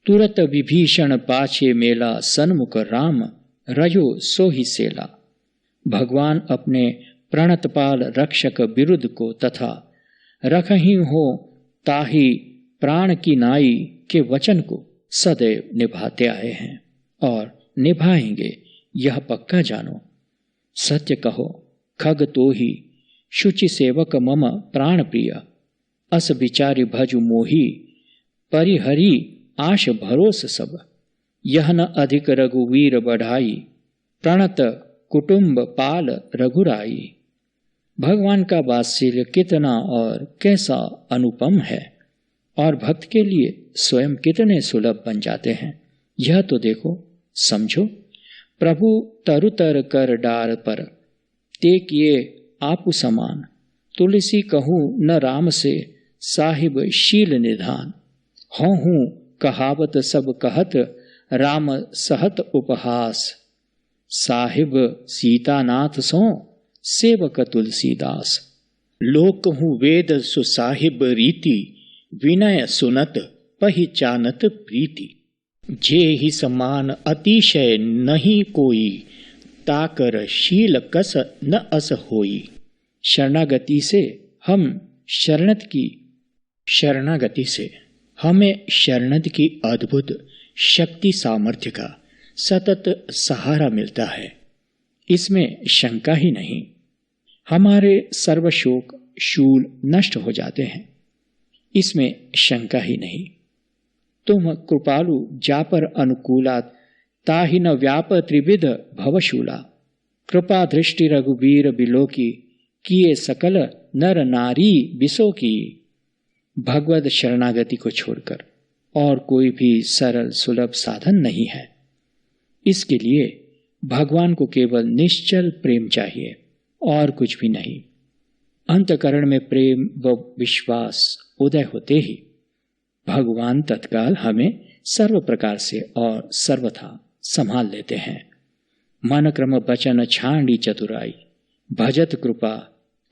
तुरत विभीषण पाछे मेला, सन्मुख राम रजो सोहि सेला। भगवान अपने प्रणतपाल रक्षक विरुद्ध को तथा रखही हो ताहि प्राण की नाई के वचन को सदैव निभाते आए हैं और निभाएंगे, यह पक्का जानो। सत्य कहो खग तो ही, शुचि सेवक मम प्राण प्रिय। अस विचारि भजु मोही, परिहरि आश भरोस सब। यह न अधिक रघुवीर बढ़ाई, प्रणत कुटुंब पाल रघुराई। भगवान का वात्सल्य कितना और कैसा अनुपम है, और भक्त के लिए स्वयं कितने सुलभ बन जाते हैं, यह तो देखो, समझो। प्रभु तरुतर कर डार पर, ते किए आपु समान। तुलसी कहूँ न राम से, साहिब शील निधान। हूँ कहावत सब कहत, राम सहत उपहास। साहिब सीतानाथ सो, सेवक तुलसीदास। लोक कहूँ वेद सुसाहिब रीति, विनय सुनत पहिचानत प्रीति। जे ही समान अतिशय नहीं कोई, ताकर शील कस न अस होई। शरणागति से हमें शरणत की अद्भुत शक्ति सामर्थ्य का सतत सहारा मिलता है, इसमें शंका ही नहीं। हमारे सर्वशोक शूल नष्ट हो जाते हैं, इसमें शंका ही नहीं। तुम कृपालु जापर अनुकूलात, ताहि न व्याप त्रिविध भवशूला। कृपा दृष्टि रघुबीर बिलोकी, किए सकल नर नारी बिसो की। भगवत शरणागति को छोड़कर और कोई भी सरल सुलभ साधन नहीं है। इसके लिए भगवान को केवल निश्चल प्रेम चाहिए और कुछ भी नहीं। अंतकरण में प्रेम व विश्वास उदय होते ही भगवान तत्काल हमें सर्व प्रकार से और सर्वथा संभाल लेते हैं। मन क्रम बचन छांडी चतुराई, भजत कृपा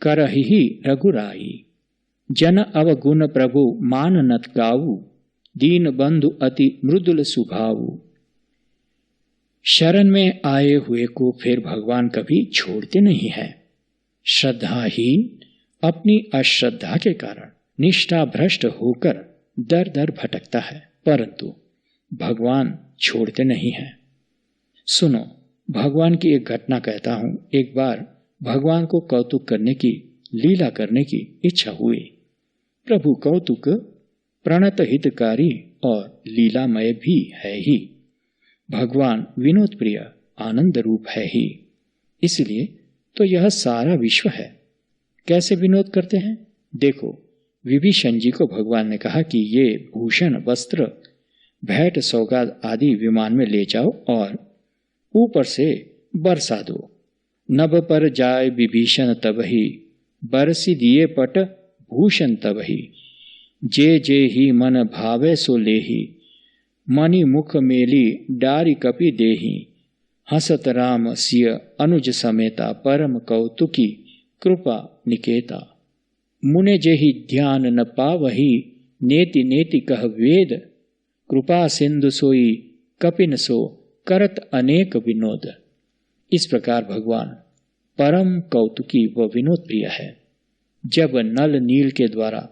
करहि रघुराई। जन अवगुण प्रभु मान नत गाऊ, दीन बंधु अति मृदुल सुभाऊ। शरण में आए हुए को फिर भगवान कभी छोड़ते नहीं है। श्रद्धाहीन अपनी अश्रद्धा के कारण निष्ठा भ्रष्ट होकर दर दर भटकता है, परंतु भगवान छोड़ते नहीं हैं। सुनो, भगवान की एक घटना कहता हूं। एक बार भगवान को कौतुक करने की, लीला करने की इच्छा हुई। प्रभु कौतुक प्रणत हितकारी और लीलामय भी है ही। भगवान विनोद प्रिय आनंद रूप है ही, इसलिए तो यह सारा विश्व है। कैसे विनोद करते हैं देखो। विभीषण जी को भगवान ने कहा कि ये भूषण, वस्त्र, भेंट, सौगात आदि विमान में ले जाओ और ऊपर से बरसा दो। नभ पर जाय विभीषण तबहि, बरसी दिए पट भूषण तबहि। जे जे ही मन भावे सो लेही, मणि मुख मेली डारी कपि देही। हसत राम सिय अनुज समेता, परम कौतुकी कृपा निकेता। मुने जेहि ध्यान न पावही, नेति नेति कह वेद। कृपा सिंधु सोई कपिन सो, करत अनेक विनोद। इस प्रकार भगवान परम कौतुकी व विनोद प्रिय है। जब नल नील के द्वारा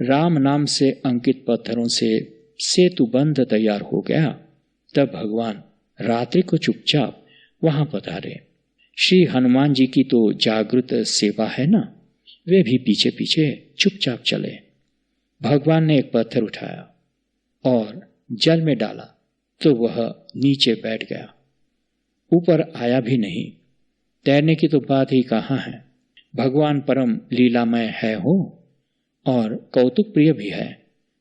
राम नाम से अंकित पत्थरों से सेतु बंध तैयार हो गया, तब भगवान रात्रि को चुपचाप वहां पधारे। श्री हनुमान जी की तो जागृत सेवा है ना, वे भी पीछे पीछे चुपचाप चले। भगवान ने एक पत्थर उठाया और जल में डाला तो वह नीचे बैठ गया, ऊपर आया भी नहीं। तैरने की तो बात ही कहाँ है। भगवान परम लीलामय है हो और कौतुक प्रिय भी है।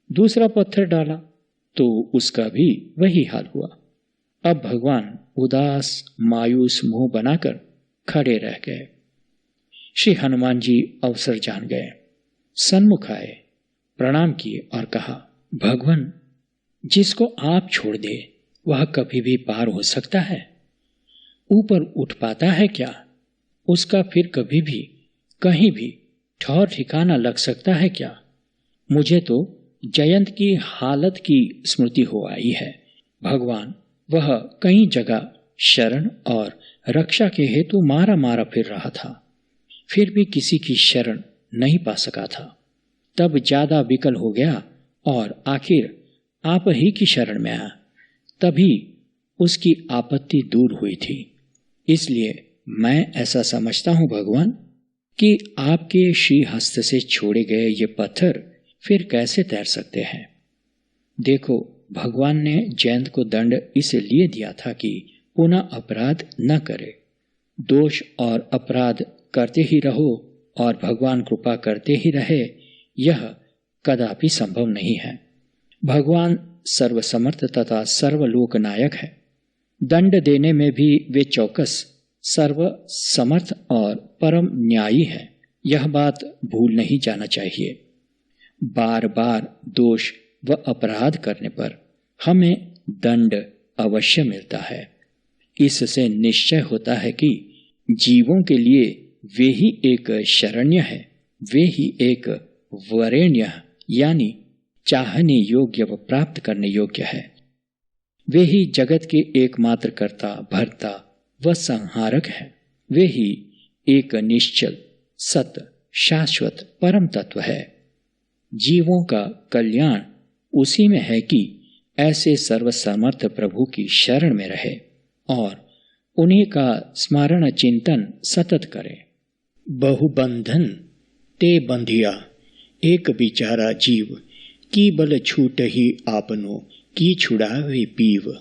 दूसरा पत्थर डाला तो उसका भी वही हाल हुआ। अब भगवान उदास मायूस मुंह बनाकर खड़े रह गए। श्री हनुमान जी अवसर जान गए, सन्मुख आए, प्रणाम किए और कहा, भगवान, जिसको आप छोड़ दे वह कभी भी पार हो सकता है? ऊपर उठ पाता है क्या? उसका फिर कभी भी कहीं भी ठौर ठिकाना लग सकता है क्या? मुझे तो जयंत की हालत की स्मृति हो आई है। भगवान वह कई जगह शरण और रक्षा के हेतु मारा मारा फिर रहा था, फिर भी किसी की शरण नहीं पा सका था। तब ज्यादा विकल हो गया और आखिर आप ही की शरण में आया, तभी उसकी आपत्ति दूर हुई थी। इसलिए मैं ऐसा समझता हूं भगवान कि आपके श्री हस्त से छोड़े गए ये पत्थर फिर कैसे तैर सकते हैं। देखो, भगवान ने जयंत को दंड इसलिए दिया था कि पुनः अपराध न करे। दोष और अपराध करते ही रहो और भगवान कृपा करते ही रहे, यह कदापि संभव नहीं है। भगवान सर्वसमर्थ तथा सर्वलोकनायक है। दंड देने में भी वे चौकस, सर्वसमर्थ और परम न्यायी है। यह बात भूल नहीं जाना चाहिए। बार बार दोष व अपराध करने पर हमें दंड अवश्य मिलता है। इससे निश्चय होता है कि जीवों के लिए वे ही एक शरण्य है, वे ही एक वरेण्य यानी चाहने योग्य व प्राप्त करने योग्य है। वे ही जगत के एकमात्र कर्ता, भर्ता व संहारक है। वे ही एक निश्चल, सत, शाश्वत परम तत्व है। जीवों का कल्याण उसी में है कि ऐसे सर्वसमर्थ प्रभु की शरण में रहे और उन्हीं का स्मरण चिंतन सतत करे। बहुबंधन ते बंधिया, एक बिचारा जीव, की बल छूट ही आपनो, की छुड़ावे पीव।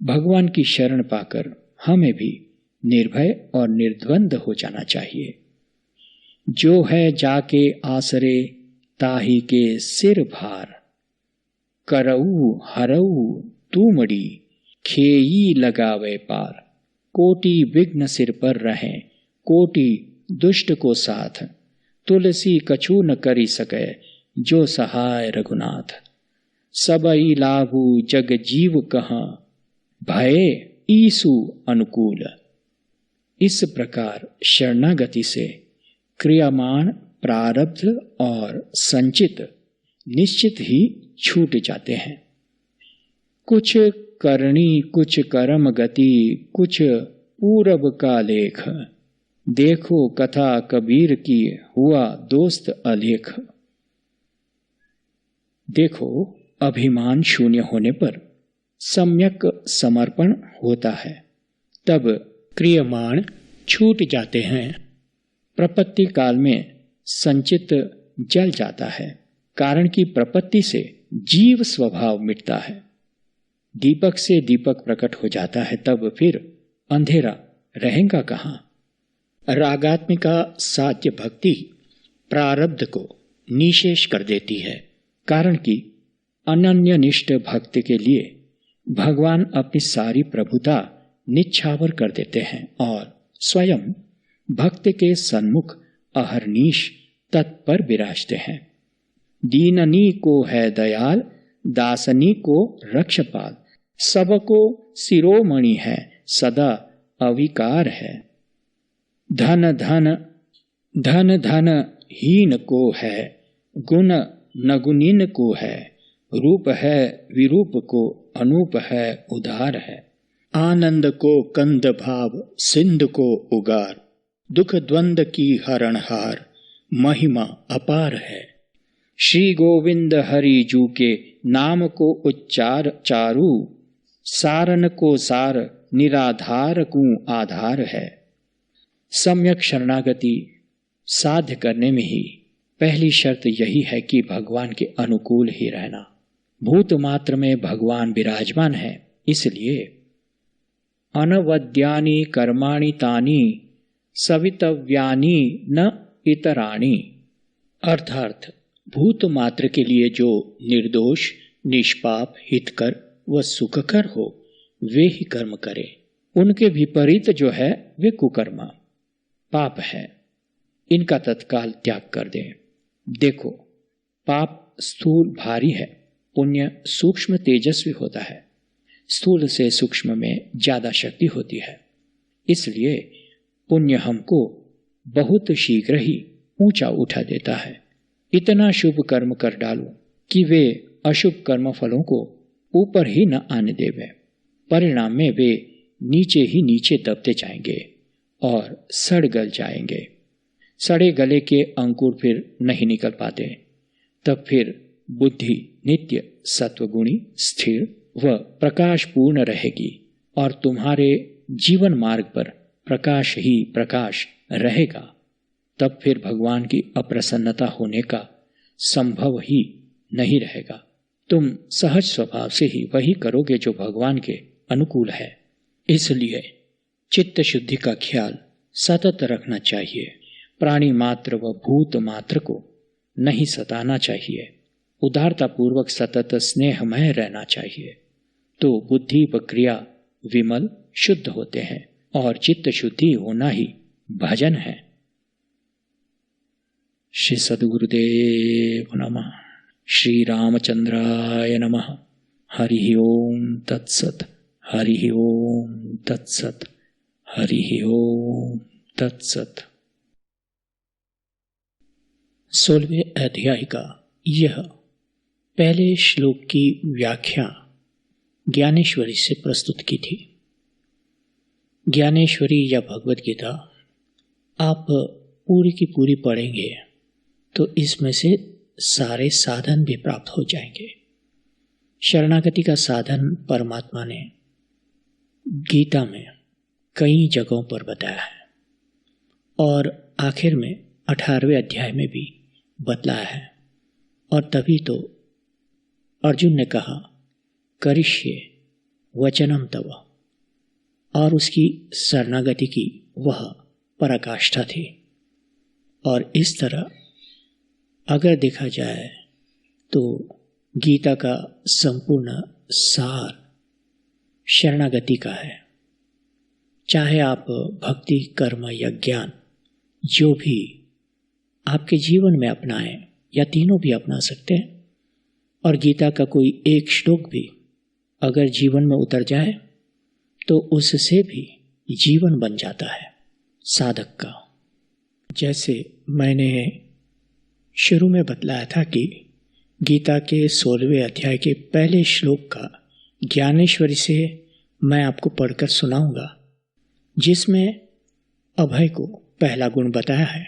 भगवान की शरण पाकर हमें भी निर्भय और निर्द्वंद हो जाना चाहिए। जो है जाके आसरे, ताही के सिर भार। करऊ हरऊ तूमड़ी, खेई लगावे पार। कोटि विघ्न सिर पर रहें, कोटि दुष्ट को साथ। तुलसी कछु न करी सके, जो सहाय रघुनाथ। सबई लाभु जग जीव कहाँ, भय ईसु अनुकूल। इस प्रकार शरणागति से क्रियामाण प्रारब्ध और संचित निश्चित ही छूट जाते हैं। कुछ करणी कुछ कर्म गति, कुछ पूरब का लेख। देखो कथा कबीर की, हुआ दोस्त अलेख। देखो, अभिमान शून्य होने पर सम्यक समर्पण होता है, तब क्रियमाण छूट जाते हैं। प्रपत्ति काल में संचित जल जाता है, कारण कि प्रपत्ति से जीव स्वभाव मिटता है। दीपक से दीपक प्रकट हो जाता है, तब फिर अंधेरा रहेगा कहाँ। रागात्मिका साध्य भक्ति प्रारब्ध को निशेष कर देती है, कारण कि अनन्यनिष्ठ भक्त के लिए भगवान अपनी सारी प्रभुता निछावर कर देते हैं और स्वयं भक्त के सन्मुख अहरनीश तत्पर विराजते हैं। दीननी को है दयाल, दासनी को रक्षपाल। सबको शिरोमणि है, सदा अविकार है। धन धन धन धन हीन को है, गुण नगुणीन को है। रूप है विरूप को, अनूप है उदार है। आनंद को कंद भाव, सिंध को उगार। दुख द्वंद की हरणहार, महिमा अपार है। श्री गोविंद हरि जू के नाम को उच्चार चारु। सारन को सार, निराधार को आधार है। सम्यक शरणागति साध्य करने में ही पहली शर्त यही है कि भगवान के अनुकूल ही रहना। भूत मात्र में भगवान विराजमान है, इसलिए अनवद्यानि कर्माणि तानि सवितव्यानि न इतराणि। अर्थात भूत मात्र के लिए जो निर्दोष, निष्पाप, हितकर व सुखकर हो वे ही कर्म करे। उनके विपरीत जो है वे कुकर्म, पाप है। इनका तत्काल त्याग कर दें। देखो, पाप स्थूल भारी है, पुण्य सूक्ष्म तेजस्वी होता है। स्थूल से सूक्ष्म में ज्यादा शक्ति होती है, इसलिए पुण्य हमको बहुत शीघ्र ही ऊंचा उठा देता है। इतना शुभ कर्म कर डालो कि वे अशुभ कर्म फलों को ऊपर ही न आने देवे। परिणाम में वे नीचे ही नीचे दबते जाएंगे और सड़ गल जाएंगे। सड़े गले के अंकुर फिर नहीं निकल पाते। तब फिर बुद्धि नित्य सत्वगुणी, स्थिर व प्रकाशपूर्ण रहेगी और तुम्हारे जीवन मार्ग पर प्रकाश ही प्रकाश रहेगा। तब फिर भगवान की अप्रसन्नता होने का संभव ही नहीं रहेगा। तुम सहज स्वभाव से ही वही करोगे जो भगवान के अनुकूल है। इसलिए चित्त शुद्धि का ख्याल सतत रखना चाहिए। प्राणी मात्र व भूत मात्र को नहीं सताना चाहिए। उदारता पूर्वक सतत स्नेहमय रहना चाहिए, तो बुद्धि व क्रिया विमल शुद्ध होते हैं और चित्त शुद्धि होना ही भजन है। श्री सद्गुरुदेव नमः। श्री रामचंद्राय नमः। हरि ओम तत्सत। हरि ओम तत्सत। हरि ओम तत्सत। 16वें अध्याय का यह पहले श्लोक की व्याख्या ज्ञानेश्वरी से प्रस्तुत की थी। ज्ञानेश्वरी या भगवद गीता आप पूरी की पूरी पढ़ेंगे तो इसमें से सारे साधन भी प्राप्त हो जाएंगे। शरणागति का साधन परमात्मा ने गीता में कई जगहों पर बताया है और आखिर में 18वें अध्याय में भी बतलाया है। और तभी तो अर्जुन ने कहा करिष्ये वचनम तव, और उसकी शरणागति की वह पराकाष्ठा थी। और इस तरह अगर देखा जाए तो गीता का संपूर्ण सार शरणागति का है। चाहे आप भक्ति, कर्म या ज्ञान जो भी आपके जीवन में अपनाएं या तीनों भी अपना सकते हैं। और गीता का कोई एक श्लोक भी अगर जीवन में उतर जाए तो उससे भी जीवन बन जाता है साधक का। जैसे मैंने शुरू में बतलाया था कि गीता के 16वें अध्याय के पहले श्लोक का ज्ञानेश्वरी से मैं आपको पढ़कर सुनाऊंगा, जिसमें अभय को पहला गुण बताया है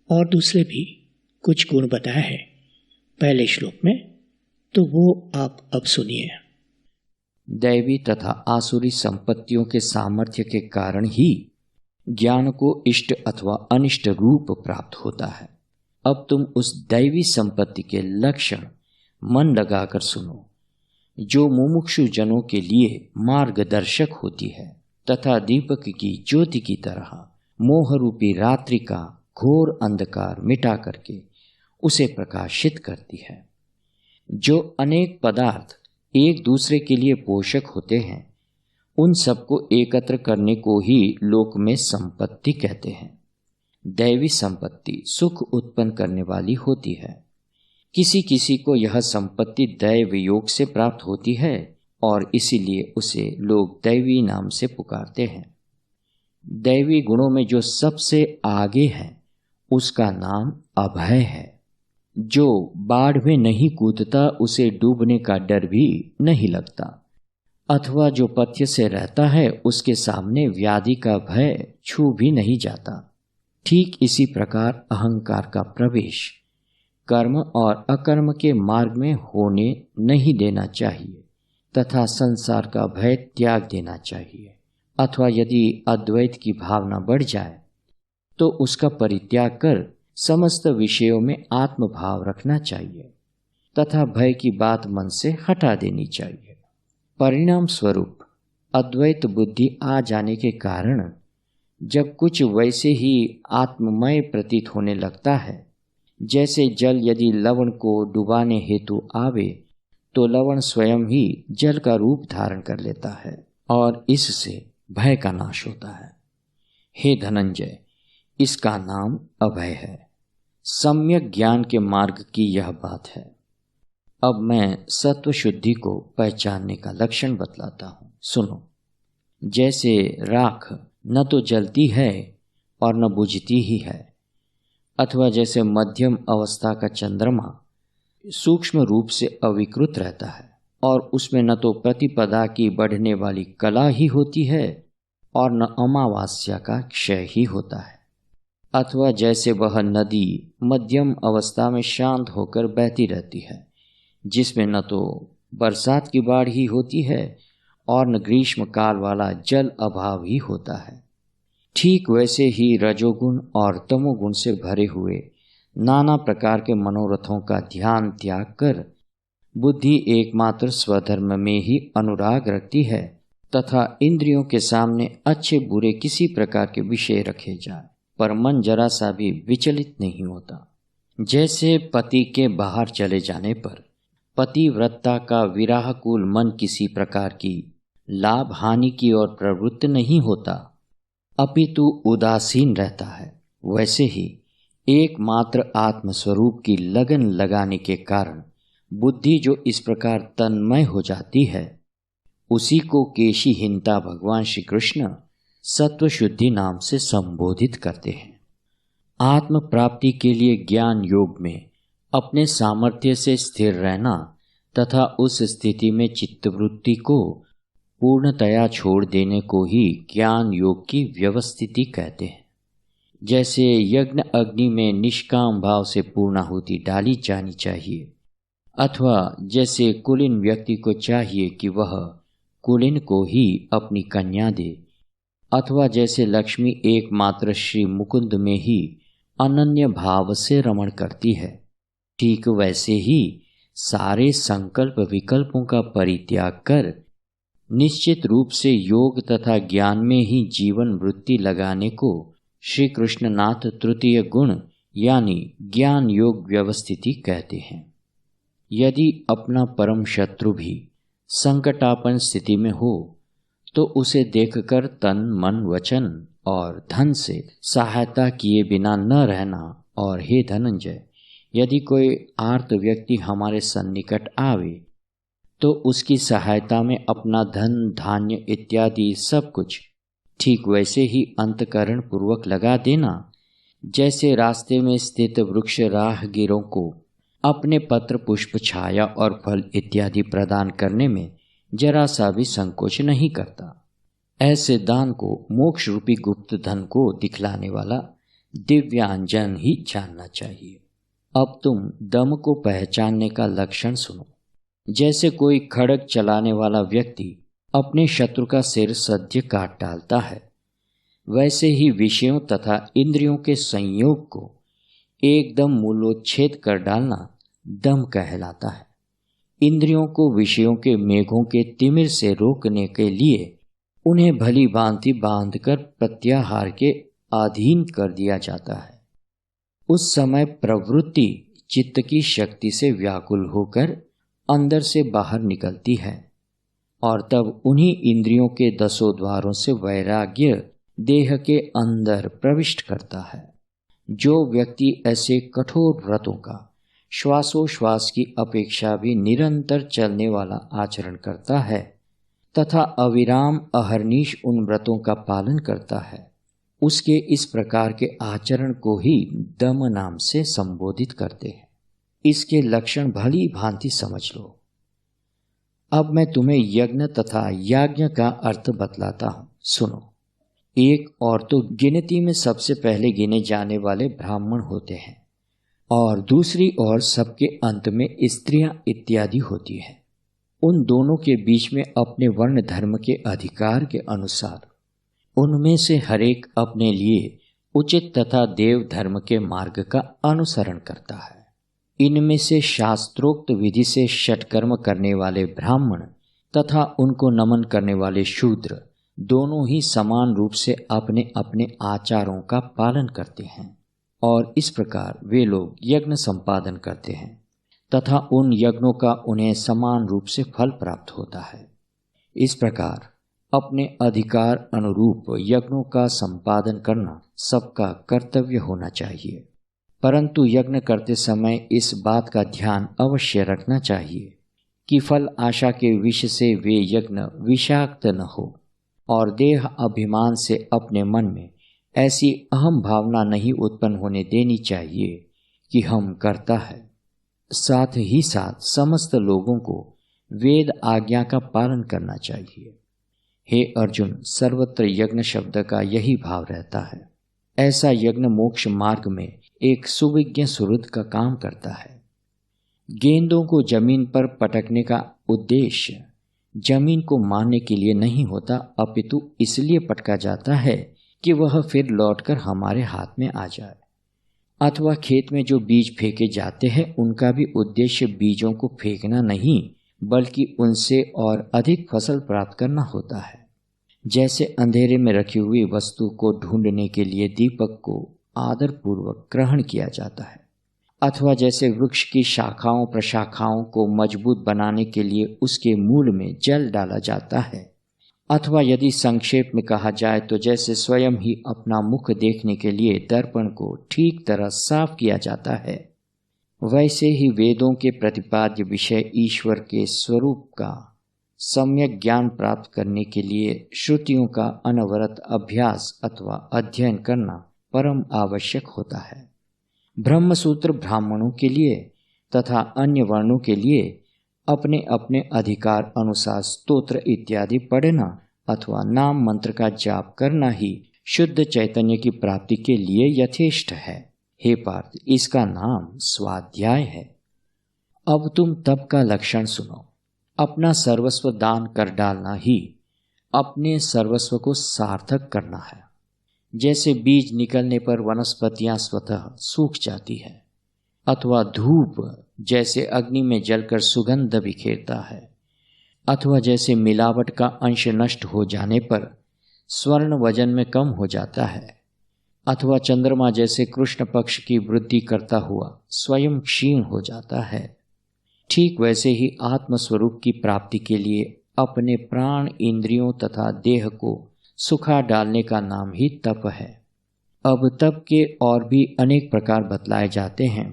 और दूसरे भी कुछ गुण बताया है पहले श्लोक में, तो वो आप अब सुनिए। दैवी तथा आसुरी संपत्तियों के सामर्थ्य के कारण ही ज्ञान को इष्ट अथवा अनिष्ट रूप प्राप्त होता है। अब तुम उस दैवी संपत्ति के लक्षण मन लगाकर सुनो, जो मुमुक्षु जनों के लिए मार्गदर्शक होती है तथा दीपक की ज्योति की तरह मोह रूपी रात्रि का घोर अंधकार मिटा करके उसे प्रकाशित करती है। जो अनेक पदार्थ एक दूसरे के लिए पोषक होते हैं, उन सबको एकत्र करने को ही लोक में संपत्ति कहते हैं। दैवी संपत्ति सुख उत्पन्न करने वाली होती है। किसी किसी को यह संपत्ति दैव योग से प्राप्त होती है और इसीलिए उसे लोग दैवी नाम से पुकारते हैं। दैवी गुणों में जो सबसे आगे है उसका नाम अभय है। जो बाढ़ में नहीं कूदता उसे डूबने का डर भी नहीं लगता, अथवा जो पथ्य से रहता है उसके सामने व्याधि का भय छू भी नहीं जाता। ठीक इसी प्रकार अहंकार का प्रवेश कर्म और अकर्म के मार्ग में होने नहीं देना चाहिए तथा संसार का भय त्याग देना चाहिए, अथवा यदि अद्वैत की भावना बढ़ जाए तो उसका परित्याग कर समस्त विषयों में आत्मभाव रखना चाहिए तथा भय की बात मन से हटा देनी चाहिए। परिणाम स्वरूप अद्वैत बुद्धि आ जाने के कारण जब कुछ वैसे ही आत्ममय प्रतीत होने लगता है, जैसे जल यदि लवण को डुबाने हेतु आवे तो लवण स्वयं ही जल का रूप धारण कर लेता है और इससे भय का नाश होता है। हे धनंजय, इसका नाम अभय है। सम्यक ज्ञान के मार्ग की यह बात है। अब मैं सत्व शुद्धि को पहचानने का लक्षण बतलाता हूँ, सुनो। जैसे राख न तो जलती है और न बुझती ही है, अथवा जैसे मध्यम अवस्था का चंद्रमा सूक्ष्म रूप से अविकृत रहता है और उसमें न तो प्रतिपदा की बढ़ने वाली कला ही होती है और न अमावास्या का क्षय ही होता है, अथवा जैसे वह नदी मध्यम अवस्था में शांत होकर बहती रहती है, जिसमें न तो बरसात की बाढ़ ही होती है और न ग्रीष्म काल वाला जल अभाव ही होता है। ठीक वैसे ही रजोगुण और तमोगुण से भरे हुए नाना प्रकार के मनोरथों का ध्यान त्याग कर बुद्धि एकमात्र स्वधर्म में ही अनुराग रखती है तथा इंद्रियों के सामने अच्छे बुरे किसी प्रकार के विषय रखे जाए पर मन जरा सा भी विचलित नहीं होता। जैसे पति के बाहर चले जाने पर पतिव्रता का विराहकुल मन किसी प्रकार की लाभ हानि की ओर प्रवृत्त नहीं होता, अपितु उदासीन रहता है, वैसे ही एकमात्र आत्मस्वरूप की लगन लगाने के कारण बुद्धि जो इस प्रकार तन्मय हो जाती है, उसी को केशिहीनता भगवान श्री कृष्ण सत्व शुद्धि नाम से संबोधित करते हैं। आत्म प्राप्ति के लिए ज्ञान योग में अपने सामर्थ्य से स्थिर रहना तथा उस स्थिति में चित्तवृत्ति को पूर्णतया छोड़ देने को ही ज्ञान योग की व्यवस्थिति कहते हैं। जैसे यज्ञ अग्नि में निष्काम भाव से पूर्णाहुति डाली जानी चाहिए, अथवा जैसे कुलीन व्यक्ति को चाहिए कि वह कुलीन को ही अपनी कन्या दे, अथवा जैसे लक्ष्मी एकमात्र श्री मुकुंद में ही अनन्य भाव से रमण करती है, ठीक वैसे ही सारे संकल्प विकल्पों का परित्याग कर निश्चित रूप से योग तथा ज्ञान में ही जीवन वृत्ति लगाने को श्री कृष्णनाथ तृतीय गुण यानी ज्ञान योग व्यवस्थिति कहते हैं। यदि अपना परम शत्रु भी संकटापन स्थिति में हो तो उसे देखकर तन मन वचन और धन से सहायता किए बिना न रहना। और हे धनंजय, यदि कोई आर्त व्यक्ति हमारे सन्निकट आवे तो उसकी सहायता में अपना धन धान्य इत्यादि सब कुछ ठीक वैसे ही अंतकरण पूर्वक लगा देना, जैसे रास्ते में स्थित वृक्ष राहगीरों को अपने पत्र पुष्प छाया और फल इत्यादि प्रदान करने में जरा सा भी संकोच नहीं करता। ऐसे दान को मोक्ष रूपी गुप्त धन को दिखलाने वाला दिव्यांजन ही जानना चाहिए। अब तुम दम को पहचानने का लक्षण सुनो। जैसे कोई खड्ग चलाने वाला व्यक्ति अपने शत्रु का सिर सद्य काट डालता है, वैसे ही विषयों तथा इंद्रियों के संयोग को एकदम मूलोच्छेद कर डालना दम कहलाता है। इंद्रियों को विषयों के मेघों के तिमिर से रोकने के लिए उन्हें भली भांति बांधकर प्रत्याहार के अधीन कर दिया जाता है। उस समय प्रवृत्ति चित्त की शक्ति से व्याकुल होकर अंदर से बाहर निकलती है और तब उन्हीं इंद्रियों के 10 द्वारों से वैराग्य देह के अंदर प्रविष्ट करता है। जो व्यक्ति ऐसे कठोर व्रतों का श्वासोश्वास की अपेक्षा भी निरंतर चलने वाला आचरण करता है तथा अविराम अहर्निश उन व्रतों का पालन करता है, उसके इस प्रकार के आचरण को ही दम नाम से संबोधित करते हैं। इसके लक्षण भली भांति समझ लो। अब मैं तुम्हें यज्ञ तथा याज्ञ का अर्थ बतलाता हूँ, सुनो। एक और तो गिनती में सबसे पहले गिने जाने वाले ब्राह्मण होते हैं और दूसरी ओर सबके अंत में स्त्रियां इत्यादि होती हैं। उन दोनों के बीच में अपने वर्ण धर्म के अधिकार के अनुसार उनमें से हरेक अपने लिए उचित तथा देव धर्म के मार्ग का अनुसरण करता है। इनमें से शास्त्रोक्त विधि से षटकर्म करने वाले ब्राह्मण तथा उनको नमन करने वाले शूद्र दोनों ही समान रूप से अपने अपने आचारों का पालन करते हैं और इस प्रकार वे लोग यज्ञ संपादन करते हैं तथा उन यज्ञों का उन्हें समान रूप से फल प्राप्त होता है। इस प्रकार अपने अधिकार अनुरूप यज्ञों का संपादन करना सबका कर्तव्य होना चाहिए, परंतु यज्ञ करते समय इस बात का ध्यान अवश्य रखना चाहिए कि फल आशा के विष से वे यज्ञ विषाक्त न हो और देह अभिमान से अपने मन में ऐसी अहम भावना नहीं उत्पन्न होने देनी चाहिए कि हम करता है। साथ ही साथ समस्त लोगों को वेद आज्ञा का पालन करना चाहिए। हे अर्जुन, सर्वत्र यज्ञ शब्द का यही भाव रहता है। ऐसा यज्ञ मोक्ष मार्ग में एक सुविज्ञ सुहृद का काम करता है। गेंदों को जमीन पर पटकने का उद्देश्य जमीन को मारने के लिए नहीं होता, अपितु इसलिए पटका जाता है कि वह फिर लौटकर हमारे हाथ में आ जाए। अथवा खेत में जो बीज फेंके जाते हैं उनका भी उद्देश्य बीजों को फेंकना नहीं बल्कि उनसे और अधिक फसल प्राप्त करना होता है। जैसे अंधेरे में रखी हुई वस्तु को ढूंढने के लिए दीपक को आदरपूर्वक ग्रहण किया जाता है, अथवा जैसे वृक्ष की शाखाओं प्रशाखाओं को मजबूत बनाने के लिए उसके मूल में जल डाला जाता है, अथवा यदि संक्षेप में कहा जाए तो जैसे स्वयं ही अपना मुख देखने के लिए दर्पण को ठीक तरह साफ किया जाता है, वैसे ही वेदों के प्रतिपाद्य विषय ईश्वर के स्वरूप का सम्यक ज्ञान प्राप्त करने के लिए श्रुतियों का अनवरत अभ्यास अथवा अध्ययन करना परम आवश्यक होता है। ब्रह्मसूत्र ब्राह्मणों के लिए तथा अन्य वर्णों के लिए अपने अपने अधिकार अनुसार स्तोत्र इत्यादि पढ़ना अथवा नाम मंत्र का जाप करना ही शुद्ध चैतन्य की प्राप्ति के लिए यथेष्ट है। हे पार्थ, इसका नाम स्वाध्याय है। अब तुम तप का लक्षण सुनो। अपना सर्वस्व दान कर डालना ही अपने सर्वस्व को सार्थक करना है। जैसे बीज निकलने पर वनस्पतियां स्वतः सूख जाती है, अथवा धूप जैसे अग्नि में जलकर सुगंध बिखेरता है, अथवा जैसे मिलावट का अंश नष्ट हो जाने पर स्वर्ण वजन में कम हो जाता है, अथवा चंद्रमा जैसे कृष्ण पक्ष की वृद्धि करता हुआ स्वयं क्षीण हो जाता है, ठीक वैसे ही आत्मस्वरूप की प्राप्ति के लिए अपने प्राण इंद्रियों तथा देह को सुखा डालने का नाम ही तप है। अब तप के और भी अनेक प्रकार बतलाए जाते हैं,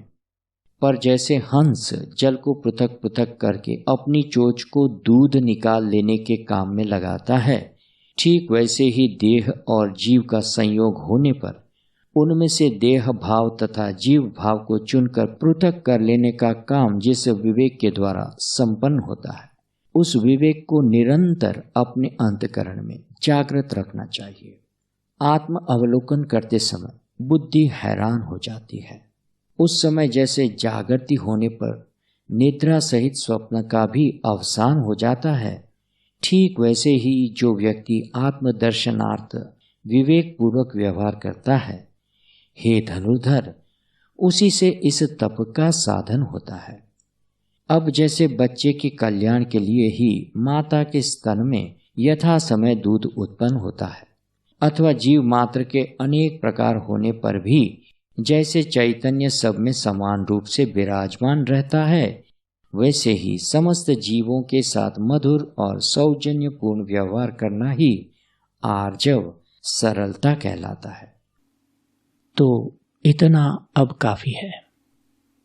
पर जैसे हंस जल को पृथक पृथक करके अपनी चोंच को दूध निकाल लेने के काम में लगाता है, ठीक वैसे ही देह और जीव का संयोग होने पर उनमें से देह भाव तथा जीव भाव को चुनकर पृथक कर लेने का काम जिस विवेक के द्वारा संपन्न होता है, उस विवेक को निरंतर अपने अंतःकरण में जागृत रखना चाहिए। आत्म अवलोकन करते समय बुद्धि हैरान हो जाती है। उस समय जैसे जागृति होने पर निद्रा सहित स्वप्न का भी अवसान हो जाता है, ठीक वैसे ही जो व्यक्ति आत्मदर्शनार्थ विवेक पूर्वक व्यवहार करता है, हे धनुर्धर, उसी से इस तप का साधन होता है। अब जैसे बच्चे के कल्याण के लिए ही माता के स्तन में यथा समय दूध उत्पन्न होता है, अथवा जीव मात्र के अनेक प्रकार होने पर भी जैसे चैतन्य सब में समान रूप से विराजमान रहता है, वैसे ही समस्त जीवों के साथ मधुर और सौजन्यपूर्ण व्यवहार करना ही आर्जव सरलता कहलाता है। तो इतना अब काफी है।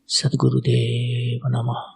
सद्गुरुदेव नमः।